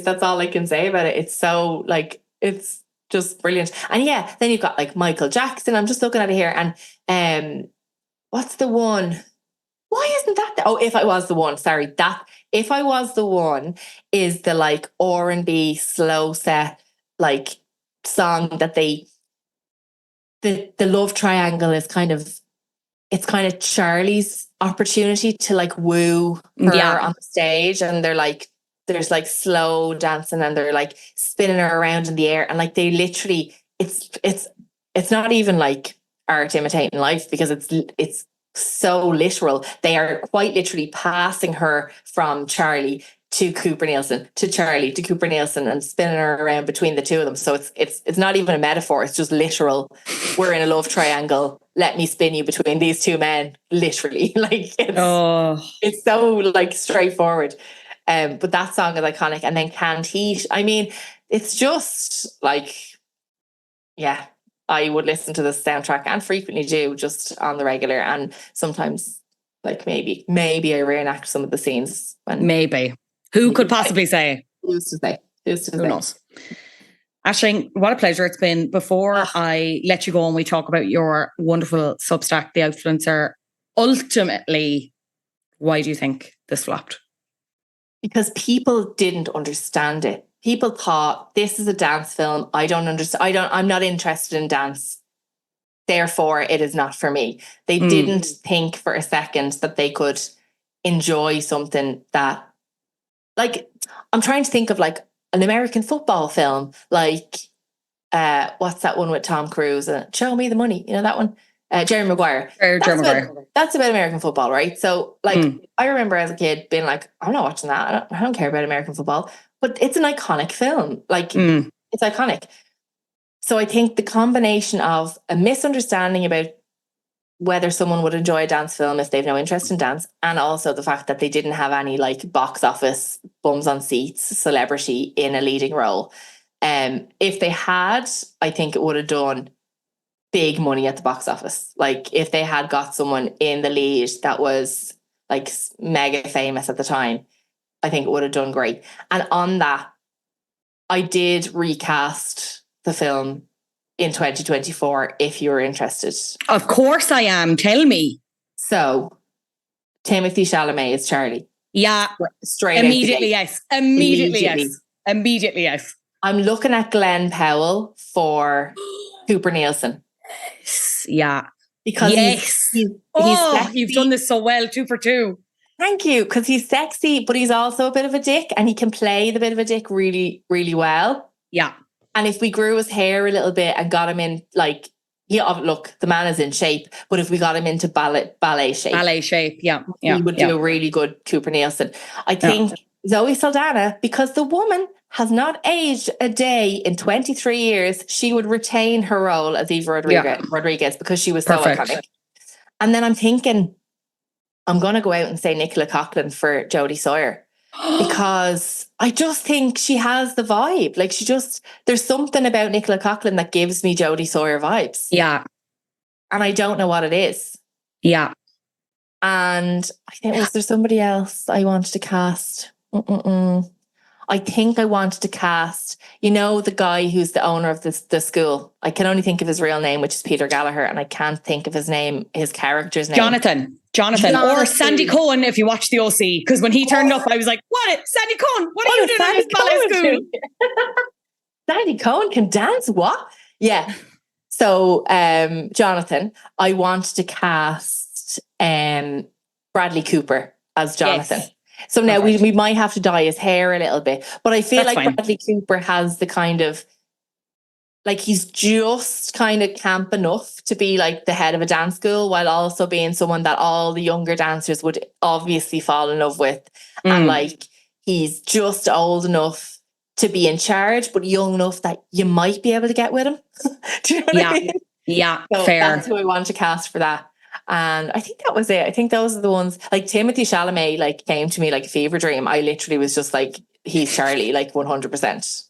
That's all I can say about it. It's so like, it's just brilliant. And yeah, then you've got like Michael Jackson. I'm just looking at it here. And what's the one? Why isn't that? If I Was the One. Sorry, that If I Was the One is the like R&B slow set like song that they the love triangle is it's kind of Charlie's opportunity to like woo her on the stage, and they're like, there's like slow dancing and they're like spinning her around in the air, and like they literally, it's not even like art imitating life, because it's so literal. They are quite literally passing her from Charlie to Cooper Nielsen, to Charlie to Cooper Nielsen, and spinning her around between the two of them. So it's not even a metaphor. It's just literal. We're in a love triangle. Let me spin you between these two men. Literally, like it's so like straightforward. But that song is iconic. And then Canned Heat. I mean, it's just like, yeah, I would listen to the soundtrack, and frequently do, just on the regular. And sometimes, like maybe I reenact some of the scenes. Maybe. Who could possibly say? Who's to say? Who knows? Aisling, what a pleasure it's been. Before I let you go and we talk about your wonderful Substack, The Outfluencer, ultimately, why do you think this flopped? Because people didn't understand it. People thought, this is a dance film. I don't understand. I'm not interested in dance. Therefore, it is not for me. They didn't think for a second that they could enjoy something that, like, I'm trying to think of like an American football film, like what's that one with Tom Cruise? Show Me the Money, you know that one? Jerry Maguire. That's about American football, right? So, like, I remember as a kid being like, I'm not watching that. I don't care about American football. But it's an iconic film. Like, it's iconic. So I think the combination of a misunderstanding about whether someone would enjoy a dance film if they've no interest in dance, and also the fact that they didn't have any like box office bums on seats celebrity in a leading role. If they had, I think it would have done big money at the box office. Like if they had got someone in the lead that was like mega famous at the time, I think it would have done great. And on that, I did recast the film in 2024, if you're interested. Of course I am. Tell me. So, Timothy Chalamet is Charlie. Yeah. Straight Immediately, yes. Immediately, yes. Immediately, yes. I'm looking at Glenn Powell for Cooper Nielsen. Yeah. Because he's sexy. You've done this so well, 2 for 2. Thank you. Because he's sexy, but he's also a bit of a dick, and he can play the bit of a dick really, really well. Yeah. And if we grew his hair a little bit and got him in, like, look, the man is in shape, but if we got him into ballet shape. Yeah. He would do a really good Cooper Nielsen. I think Zoe Saldana, because the woman has not aged a day in 23 years, she would retain her role as Eva Rodriguez because she was so iconic. And then I'm thinking, I'm going to go out and say Nicola Coughlan for Jodie Sawyer. Because I just think she has the vibe. Like there's something about Nicola Coughlan that gives me Jodie Sawyer vibes. Yeah. And I don't know what it is. Yeah. And I think, was there somebody else I wanted to cast? I think I wanted to cast, the guy who's the owner of the school. I can only think of his real name, which is Peter Gallagher, and I can't think of his character's name. Jonathan. Or Sandy Cohen, if you watch the OC. Because when he turned up, I was like, what? Sandy Cohen, what are you doing in this ballet school? Sandy Cohen can dance? What? Yeah. So, Jonathan, I want to cast Bradley Cooper as Jonathan. Yes. So now we might have to dye his hair a little bit. But I feel like Bradley Cooper has the kind of, like, he's just kind of camp enough to be like the head of a dance school, while also being someone that all the younger dancers would obviously fall in love with. And like, he's just old enough to be in charge, but young enough that you might be able to get with him. Do you know what I mean? Yeah, so fair. That's who I want to cast for that. And I think that was it. I think those are the ones. Like Timothy Chalamet, like, came to me like a fever dream. I literally was just like, he's Charlie, like 100%.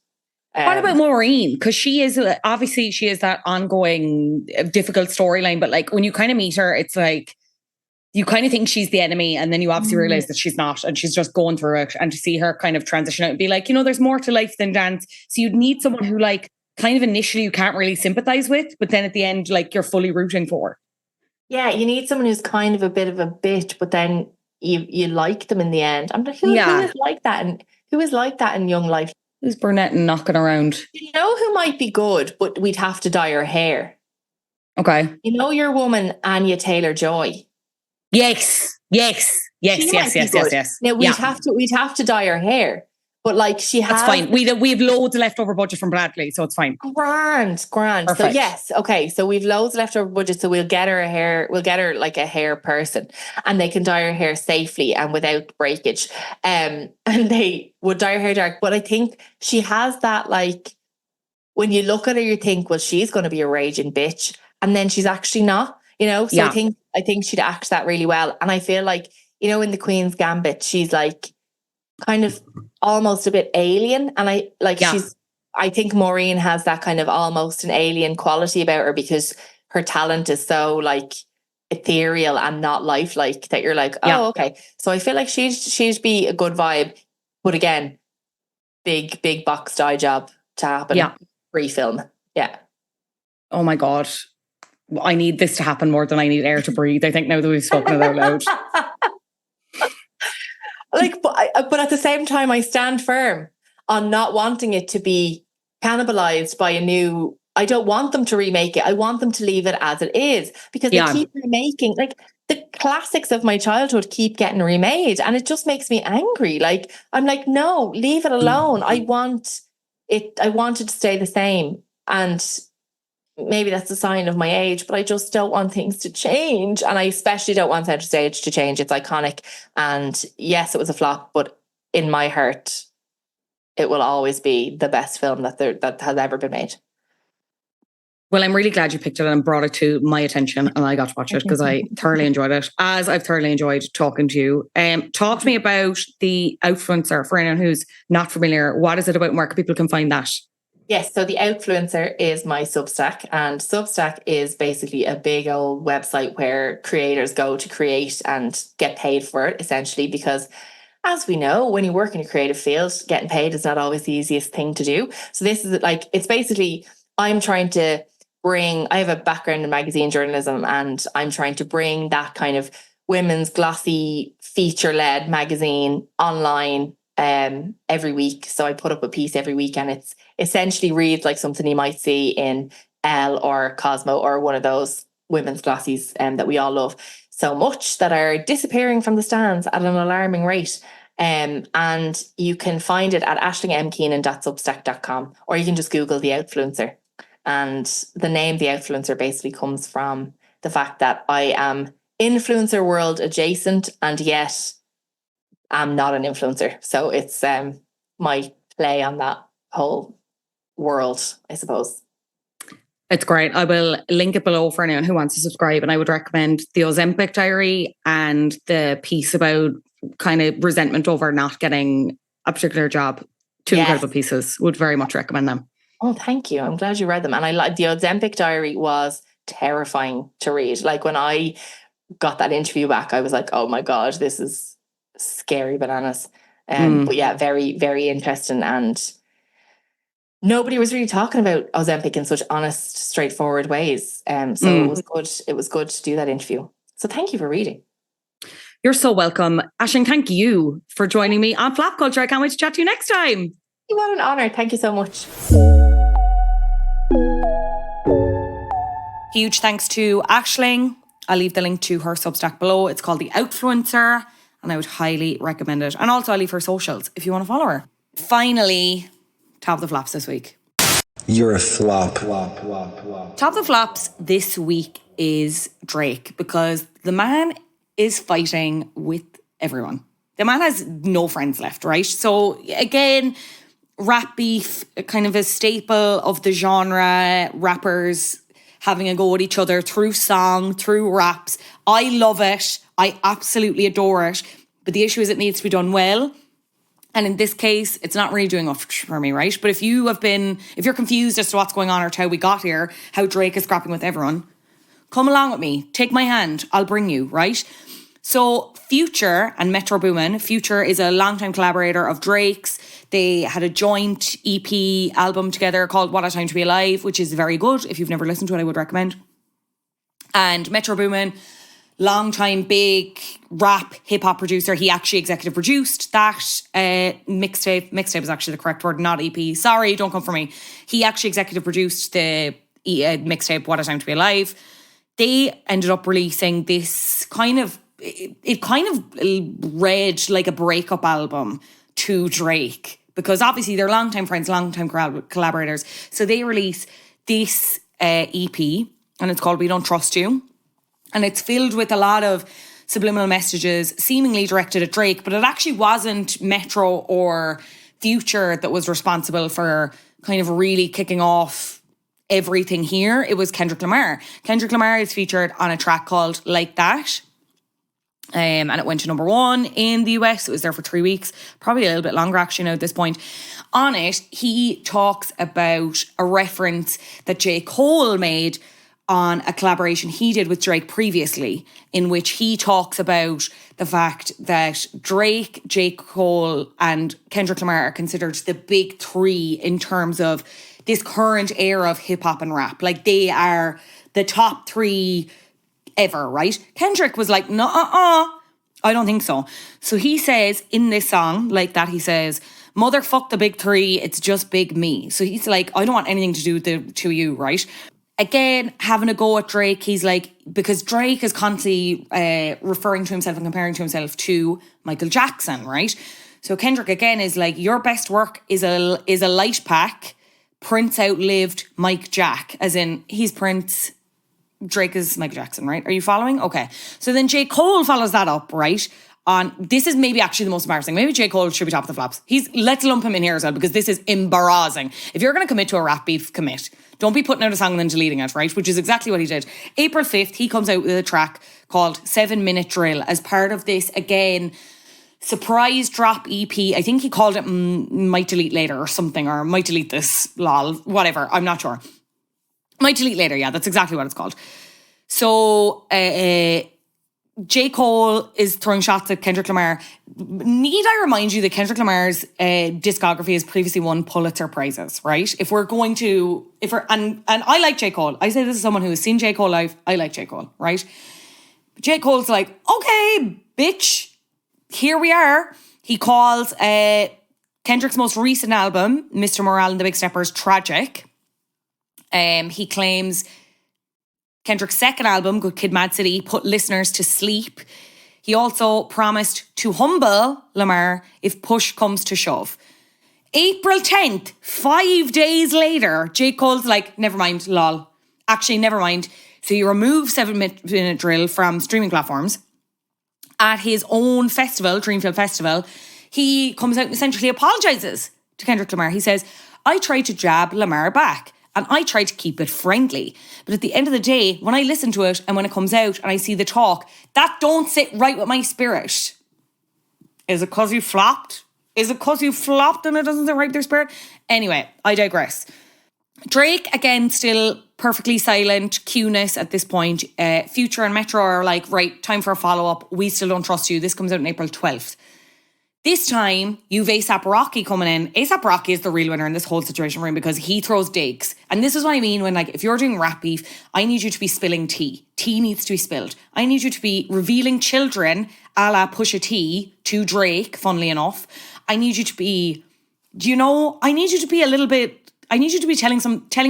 What about Maureen? Because she is that ongoing difficult storyline, but like when you kind of meet her, it's like you kind of think she's the enemy, and then you obviously realize that she's not, and she's just going through it. And to see her kind of transition out and be like, there's more to life than dance. So you'd need someone who, like, kind of initially you can't really sympathize with, but then at the end, like, you're fully rooting for. Yeah, you need someone who's kind of a bit of a bitch, but then you like them in the end. I'm like, who is like that, and who is like that in young life? Who's brunette and knocking around? You know who might be good, but we'd have to dye her hair? Okay. You know your woman, Anya Taylor-Joy? Yes. She might be good. Now we'd have to dye her hair, but like she has. That's fine. We have loads of leftover budget from Bradley, so it's fine. Grand. Perfect. So yes, okay. So we've loads of leftover budget, so we'll get her a hair. We'll get her like a hair person, and they can dye her hair safely and without breakage. And they would dye her hair dark. But I think she has that, like, when you look at her, you think, well, she's going to be a raging bitch, and then she's actually not. You know. So I think she'd act that really well, and I feel like, you know, in the Queen's Gambit, she's like kind of almost a bit alien, and I think Maureen has that kind of almost an alien quality about her, because her talent is so like ethereal and not lifelike that you're like, oh, okay. So I feel like she'd be a good vibe, but again, big box dye job to happen. Pre-film. Yeah. Oh my God. I need this to happen more than I need air to breathe. I think now that we've spoken it out loud. Like, but at the same time, I stand firm on not wanting it to be cannibalized by a new. I don't want them to remake it. I want them to leave it as it is, because they keep remaking, like, the classics of my childhood keep getting remade, and it just makes me angry. Like, I'm like, no, leave it alone. I want it to stay the same, and maybe that's a sign of my age, but I just don't want things to change. And I especially don't want Centre Stage to change. It's iconic. And yes, it was a flop, but in my heart, it will always be the best film that has ever been made. Well, I'm really glad you picked it and brought it to my attention, and I got to watch it because I thoroughly enjoyed it, as I've thoroughly enjoyed talking to you. Talk to me about The Outfluencer. For anyone who's not familiar, what is it about, and where people can find that? Yes, so The Outfluencer is my Substack, and Substack is basically a big old website where creators go to create and get paid for it, essentially, because, as we know, when you work in a creative field, getting paid is not always the easiest thing to do. So this is like, it's basically, I'm trying to I have a background in magazine journalism, and I'm trying to bring that kind of women's glossy feature-led magazine online every week. So I put up a piece every week, and it's essentially reads like something you might see in Elle or Cosmo or one of those women's glossies that we all love so much, that are disappearing from the stands at an alarming rate. And you can find it at aislingmkeenan.substack.com, or you can just Google The Outfluencer. And the name The Outfluencer basically comes from the fact that I am influencer world adjacent, and yet I'm not an influencer. So it's my play on that whole world, I suppose. It's great. I will link it below for anyone who wants to subscribe. And I would recommend The Ozempic Diary and the piece about kind of resentment over not getting a particular job. Two incredible pieces. Would very much recommend them. Oh, thank you. I'm glad you read them. And I like The Ozempic Diary was terrifying to read. Like, when I got that interview back, I was like, oh my God, this is scary bananas. But yeah, very, very interesting. And nobody was really talking about Ozempic in such honest, straightforward ways. So it was good. It was good to do that interview. So thank you for reading. You're so welcome. Aisling, thank you for joining me on Flop Culture. I can't wait to chat to you next time. What an honour. Thank you so much. Huge thanks to Aisling. I'll leave the link to her Substack below. It's called The Outfluencer, and I would highly recommend it. And also I'll leave her socials if you want to follow her. Finally, top of the flops this week. You're a flop. Top of the flops this week is Drake, because the man is fighting with everyone. The man has no friends left, right? So again, rap beef, kind of a staple of the genre, rappers having a go at each other through song, through raps. I love it. I absolutely adore it. But the issue is it needs to be done well. And in this case, it's not really doing much for me, right? But if you're confused as to what's going on or how we got here, how Drake is scrapping with everyone, come along with me. Take my hand. I'll bring you, right? So Future and Metro Boomin. Future is a longtime collaborator of Drake's. They had a joint EP album together called What a Time to Be Alive, which is very good. If you've never listened to it, I would recommend. And Metro Boomin, longtime big rap hip-hop producer. He actually executive produced that mixtape. Mixtape is actually the correct word, not EP. Sorry, don't come for me. He actually executive produced the mixtape, What a Time to Be Alive. They ended up releasing this kind of, it kind of read like a breakup album to Drake, because obviously they're longtime friends, longtime collaborators. So they release this EP, and it's called We Don't Trust You. And it's filled with a lot of subliminal messages seemingly directed at Drake, but it actually wasn't Metro or Future that was responsible for kind of really kicking off everything here. It was Kendrick Lamar. Kendrick Lamar is featured on a track called Like That. And it went to number 1 in the US. It was there for 3 weeks, probably a little bit longer actually now at this point. On it, he talks about a reference that J. Cole made on a collaboration he did with Drake previously, in which he talks about the fact that Drake, J. Cole, and Kendrick Lamar are considered the big 3 in terms of this current era of hip-hop and rap. Like, they are the top 3 ever, right? Kendrick was like, no, I don't think so. So he says in this song, Like That, he says, motherfuck the big 3, it's just big me. So he's like, I don't want anything to do with the 2 of you, right? Again, having a go at Drake, he's like, because Drake is constantly referring to himself and comparing to himself to Michael Jackson, right? So Kendrick again is like, your best work is a light pack. Prince outlived Mike Jack, as in he's Prince, Drake is Michael Jackson, right? Are you following? Okay. So then J. Cole follows that up, right? On this is maybe actually the most embarrassing. Maybe J. Cole should be top of the flops. Let's lump him in here as well, because this is embarrassing. If you're going to commit to a rap beef, commit. Don't be putting out a song and then deleting it, right? Which is exactly what he did. April 5th, he comes out with a track called 7 Minute Drill as part of this, again, surprise drop EP. I think he called it Might Delete Later or something, or Might Delete This, lol, whatever. I'm not sure. Might Delete Later, yeah, that's exactly what it's called. So, J. Cole is throwing shots at Kendrick Lamar. Need I remind you that Kendrick Lamar's discography has previously won Pulitzer Prizes, right? And I like J. Cole. I say this as someone who has seen J. Cole live. I like J. Cole, right? J. Cole's like, okay, bitch, here we are. He calls Kendrick's most recent album, Mr. Morale and the Big Steppers, tragic. He claims Kendrick's second album, Good Kid, Mad City, put listeners to sleep. He also promised to humble Lamar if push comes to shove. April 10th, 5 days later, J. Cole's like, never mind, lol. Actually, never mind. So you remove 7 Minute Drill from streaming platforms. At his own festival, Dreamfield Festival, he comes out and essentially apologises to Kendrick Lamar. He says, I tried to jab Lamar back. And I try to keep it friendly. But at the end of the day, when I listen to it and when it comes out and I see the talk, that don't sit right with my spirit. Is it because you flopped? Is it because you flopped and it doesn't sit right with your spirit? Anyway, I digress. Drake, again, still perfectly silent, Q-ness at this point. Future and Metro are like, right, time for a follow-up. We Still Don't Trust You. This comes out on April 12th. This time, you've A$AP Rocky coming in. A$AP Rocky is the real winner in this whole situation for him because he throws digs. And this is what I mean when, like, if you're doing rap beef, I need you to be spilling tea. Tea needs to be spilled. I need you to be revealing children a la Pusha T to Drake, funnily enough. I need you to be, I need you to be a little bit, I need you to be telling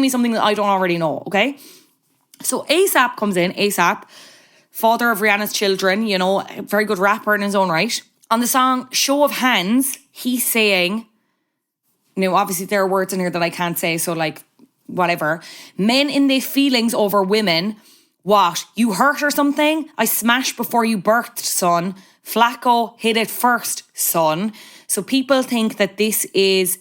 me something that I don't already know, okay? So A$AP comes in, A$AP, father of Rihanna's children, a very good rapper in his own right. On the song Show of Hands, he's saying, obviously there are words in here that I can't say, so like, whatever. Men in their feelings over women. What? You hurt or something? I smashed before you birthed, son. Flacco hit it first, son. So people think that this is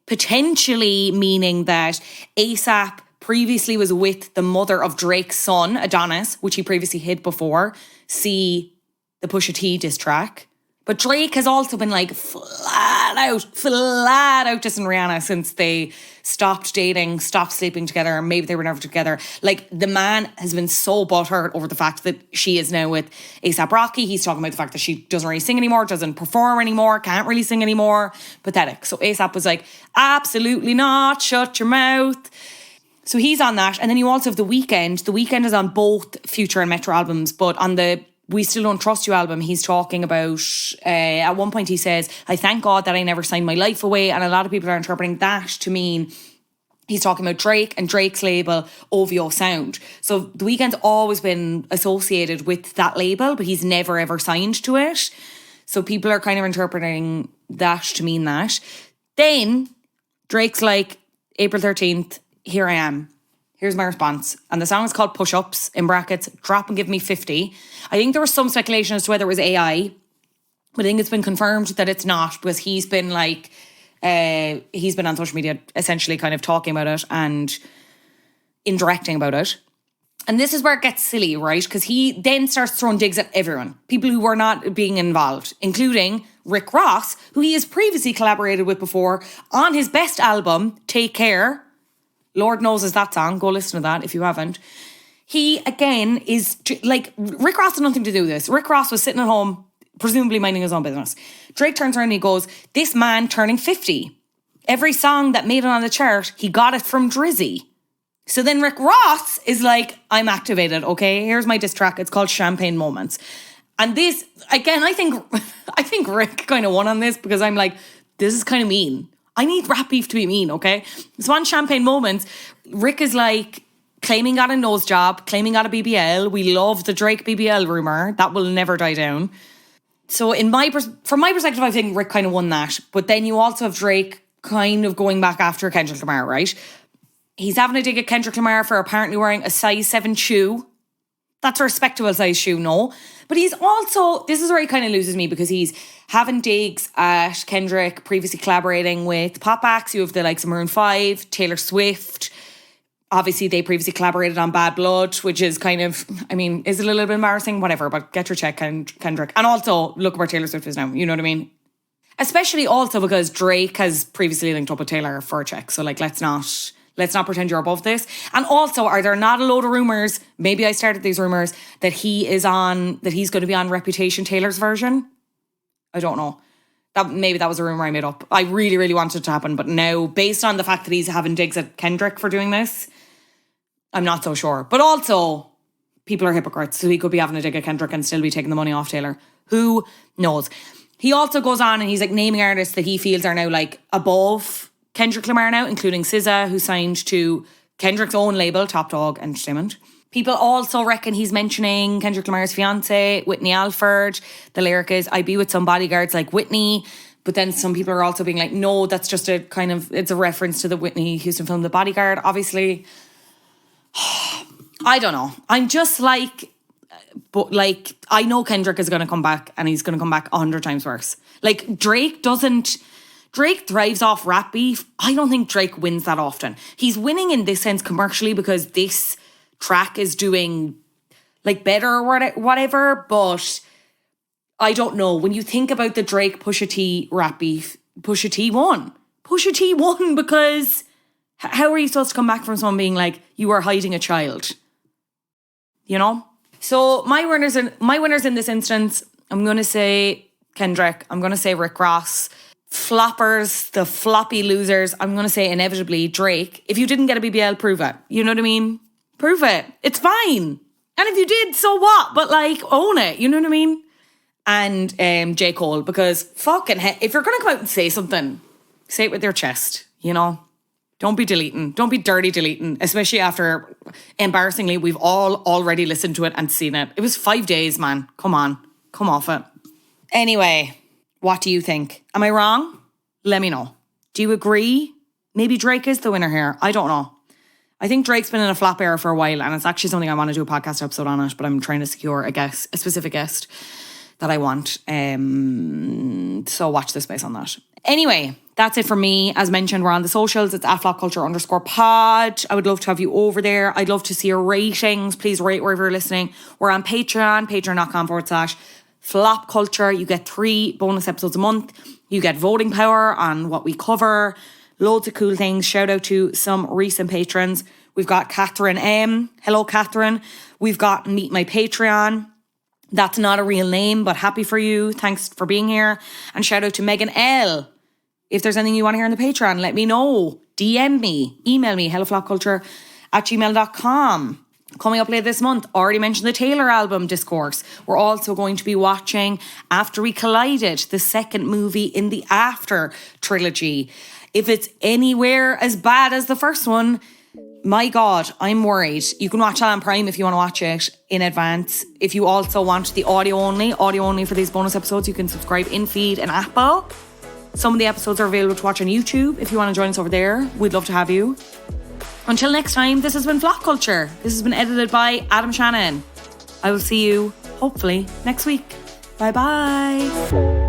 potentially meaning that A$AP previously was with the mother of Drake's son, Adonis, which he previously hid before. See the Pusha T diss track. But Drake has also been like flat out dissing Rihanna since they stopped dating, stopped sleeping together, maybe they were never together. Like, the man has been so butthurt over the fact that she is now with A$AP Rocky. He's talking about the fact that she doesn't really sing anymore, doesn't perform anymore, can't really sing anymore. Pathetic. So A$AP was like, absolutely not, shut your mouth. So he's on that. And then you also have The Weeknd. The Weeknd is on both Future and Metro albums, but on the We Still Don't Trust You album, he's talking about, at one point he says, I thank God that I never signed my life away. And a lot of people are interpreting that to mean He's talking about Drake and Drake's label, OVO Sound. So The Weeknd's always been associated with that label, but he's never ever signed to it. So people are kind of interpreting that to mean that. Then Drake's like, April 13th, here I am. Here's my response. And the song is called Push Ups, in brackets, drop and give me 50. I think there was some speculation as to whether it was AI, but I think it's been confirmed that it's not, because he's been like, he's been on social media essentially kind of talking about it and indirecting about it. And this is where it gets silly, right? Because he then starts throwing digs at everyone, people who were not being involved, including Rick Ross, who he has previously collaborated with before on his best album, Take Care. Lord knows is that song. Go listen to that if you haven't. He, again, is like, Rick Ross had nothing to do with this. Rick Ross was sitting at home, presumably minding his own business. Drake turns around and he goes, this man turning 50. Every song that made it on the chart, he got it from Drizzy. So then Rick Ross is like, I'm activated, okay? Here's my diss track. It's called Champagne Moments. And this, again, I think Rick kind of won on this, because I'm like, this is kind of mean. I need rap beef to be mean, okay? So on Champagne Moments, Rick is like claiming got a nose job, claiming got a BBL. We love the Drake BBL rumour. That will never die down. So from my perspective, I think Rick kind of won that. But then you also have Drake kind of going back after Kendrick Lamar, right? He's having a dig at Kendrick Lamar for apparently wearing a size 7 shoe. That's a respectable size shoe, no. But he's also, this is where he kind of loses me, because he's having digs at Kendrick, previously collaborating with pop acts. You have the likes of Maroon 5, Taylor Swift. Obviously, they previously collaborated on Bad Blood, which is kind of, I mean, is it a little bit embarrassing? Whatever, but get your check, Kendrick. And also, look where Taylor Swift is now, you know what I mean? Especially also because Drake has previously linked up with Taylor for a check. So, like, let's not pretend you're above this. And also, are there not a load of rumours, maybe I started these rumours, that he's going to be on Reputation Taylor's version? I don't know. Maybe that was a rumour I made up. I really, really wanted it to happen. But now, based on the fact that he's having digs at Kendrick for doing this, I'm not so sure. But also, people are hypocrites. So he could be having a dig at Kendrick and still be taking the money off Taylor. Who knows? He also goes on and he's like naming artists that he feels are now like above Kendrick Lamar now, including SZA, who signed to Kendrick's own label, Top Dog Entertainment. People also reckon he's mentioning Kendrick Lamar's fiancée, Whitney Alford. The lyric is, I be with some bodyguards like Whitney. But then some people are also being like, no, that's just a kind of, it's a reference to the Whitney Houston film, The Bodyguard, obviously. I don't know. I'm just like, but like, I know Kendrick is going to come back and he's going to come back 100 times worse. Like, Drake thrives off rap beef. I don't think Drake wins that often. He's winning in this sense commercially because this track is doing like better or whatever, but I don't know. When you think about the Drake Pusha T rap beef, Pusha T won. Pusha T won because how are you supposed to come back from someone being like, you are hiding a child? You know? So my winners in this instance, I'm going to say Kendrick. I'm going to say Rick Ross. Floppers, the floppy losers, I'm going to say inevitably Drake. If you didn't get a BBL, prove it. You know what I mean? Prove it. It's fine. And if you did, so what? But like, own it. You know what I mean? And J. Cole, because fucking hell, if you're going to come out and say something, say it with your chest, you know? Don't be deleting. Don't be dirty deleting, especially after, embarrassingly, we've all already listened to it and seen it. It was 5 days, man. Come on. Come off it. Anyway, what do you think? Am I wrong? Let me know. Do you agree? Maybe Drake is the winner here. I don't know. I think Drake's been in a flop era for a while, and it's actually something I want to do a podcast episode on it, but I'm trying to secure a specific guest that I want. So watch this space on that. Anyway, that's it for me. As mentioned, we're on the socials. It's @flopculture_pod. I would love to have you over there. I'd love to see your ratings. Please rate wherever you're listening. We're on Patreon, patreon.com/flopculture. You get 3 bonus episodes a month. You get voting power on what we cover. Loads of cool things. Shout out to some recent patrons. We've got Catherine M. Hello, Catherine. We've got Meet My Patreon. That's not a real name, but happy for you. Thanks for being here. And shout out to Megan L. If there's anything you want to hear on the Patreon, let me know. DM me. Email me, helloflopculture@gmail.com. Coming up later this month, already mentioned the Taylor album Discourse. We're also going to be watching After We Collided, the second movie in the After trilogy. If it's anywhere as bad as the first one, my God, I'm worried. You can watch it on Prime if you want to watch it in advance. If you also want the audio only for these bonus episodes, you can subscribe in feed and Apple. Some of the episodes are available to watch on YouTube. If you want to join us over there, we'd love to have you. Until next time, this has been Flop Culture. This has been edited by Adam Shanahan. I will see you, hopefully, next week. Bye-bye.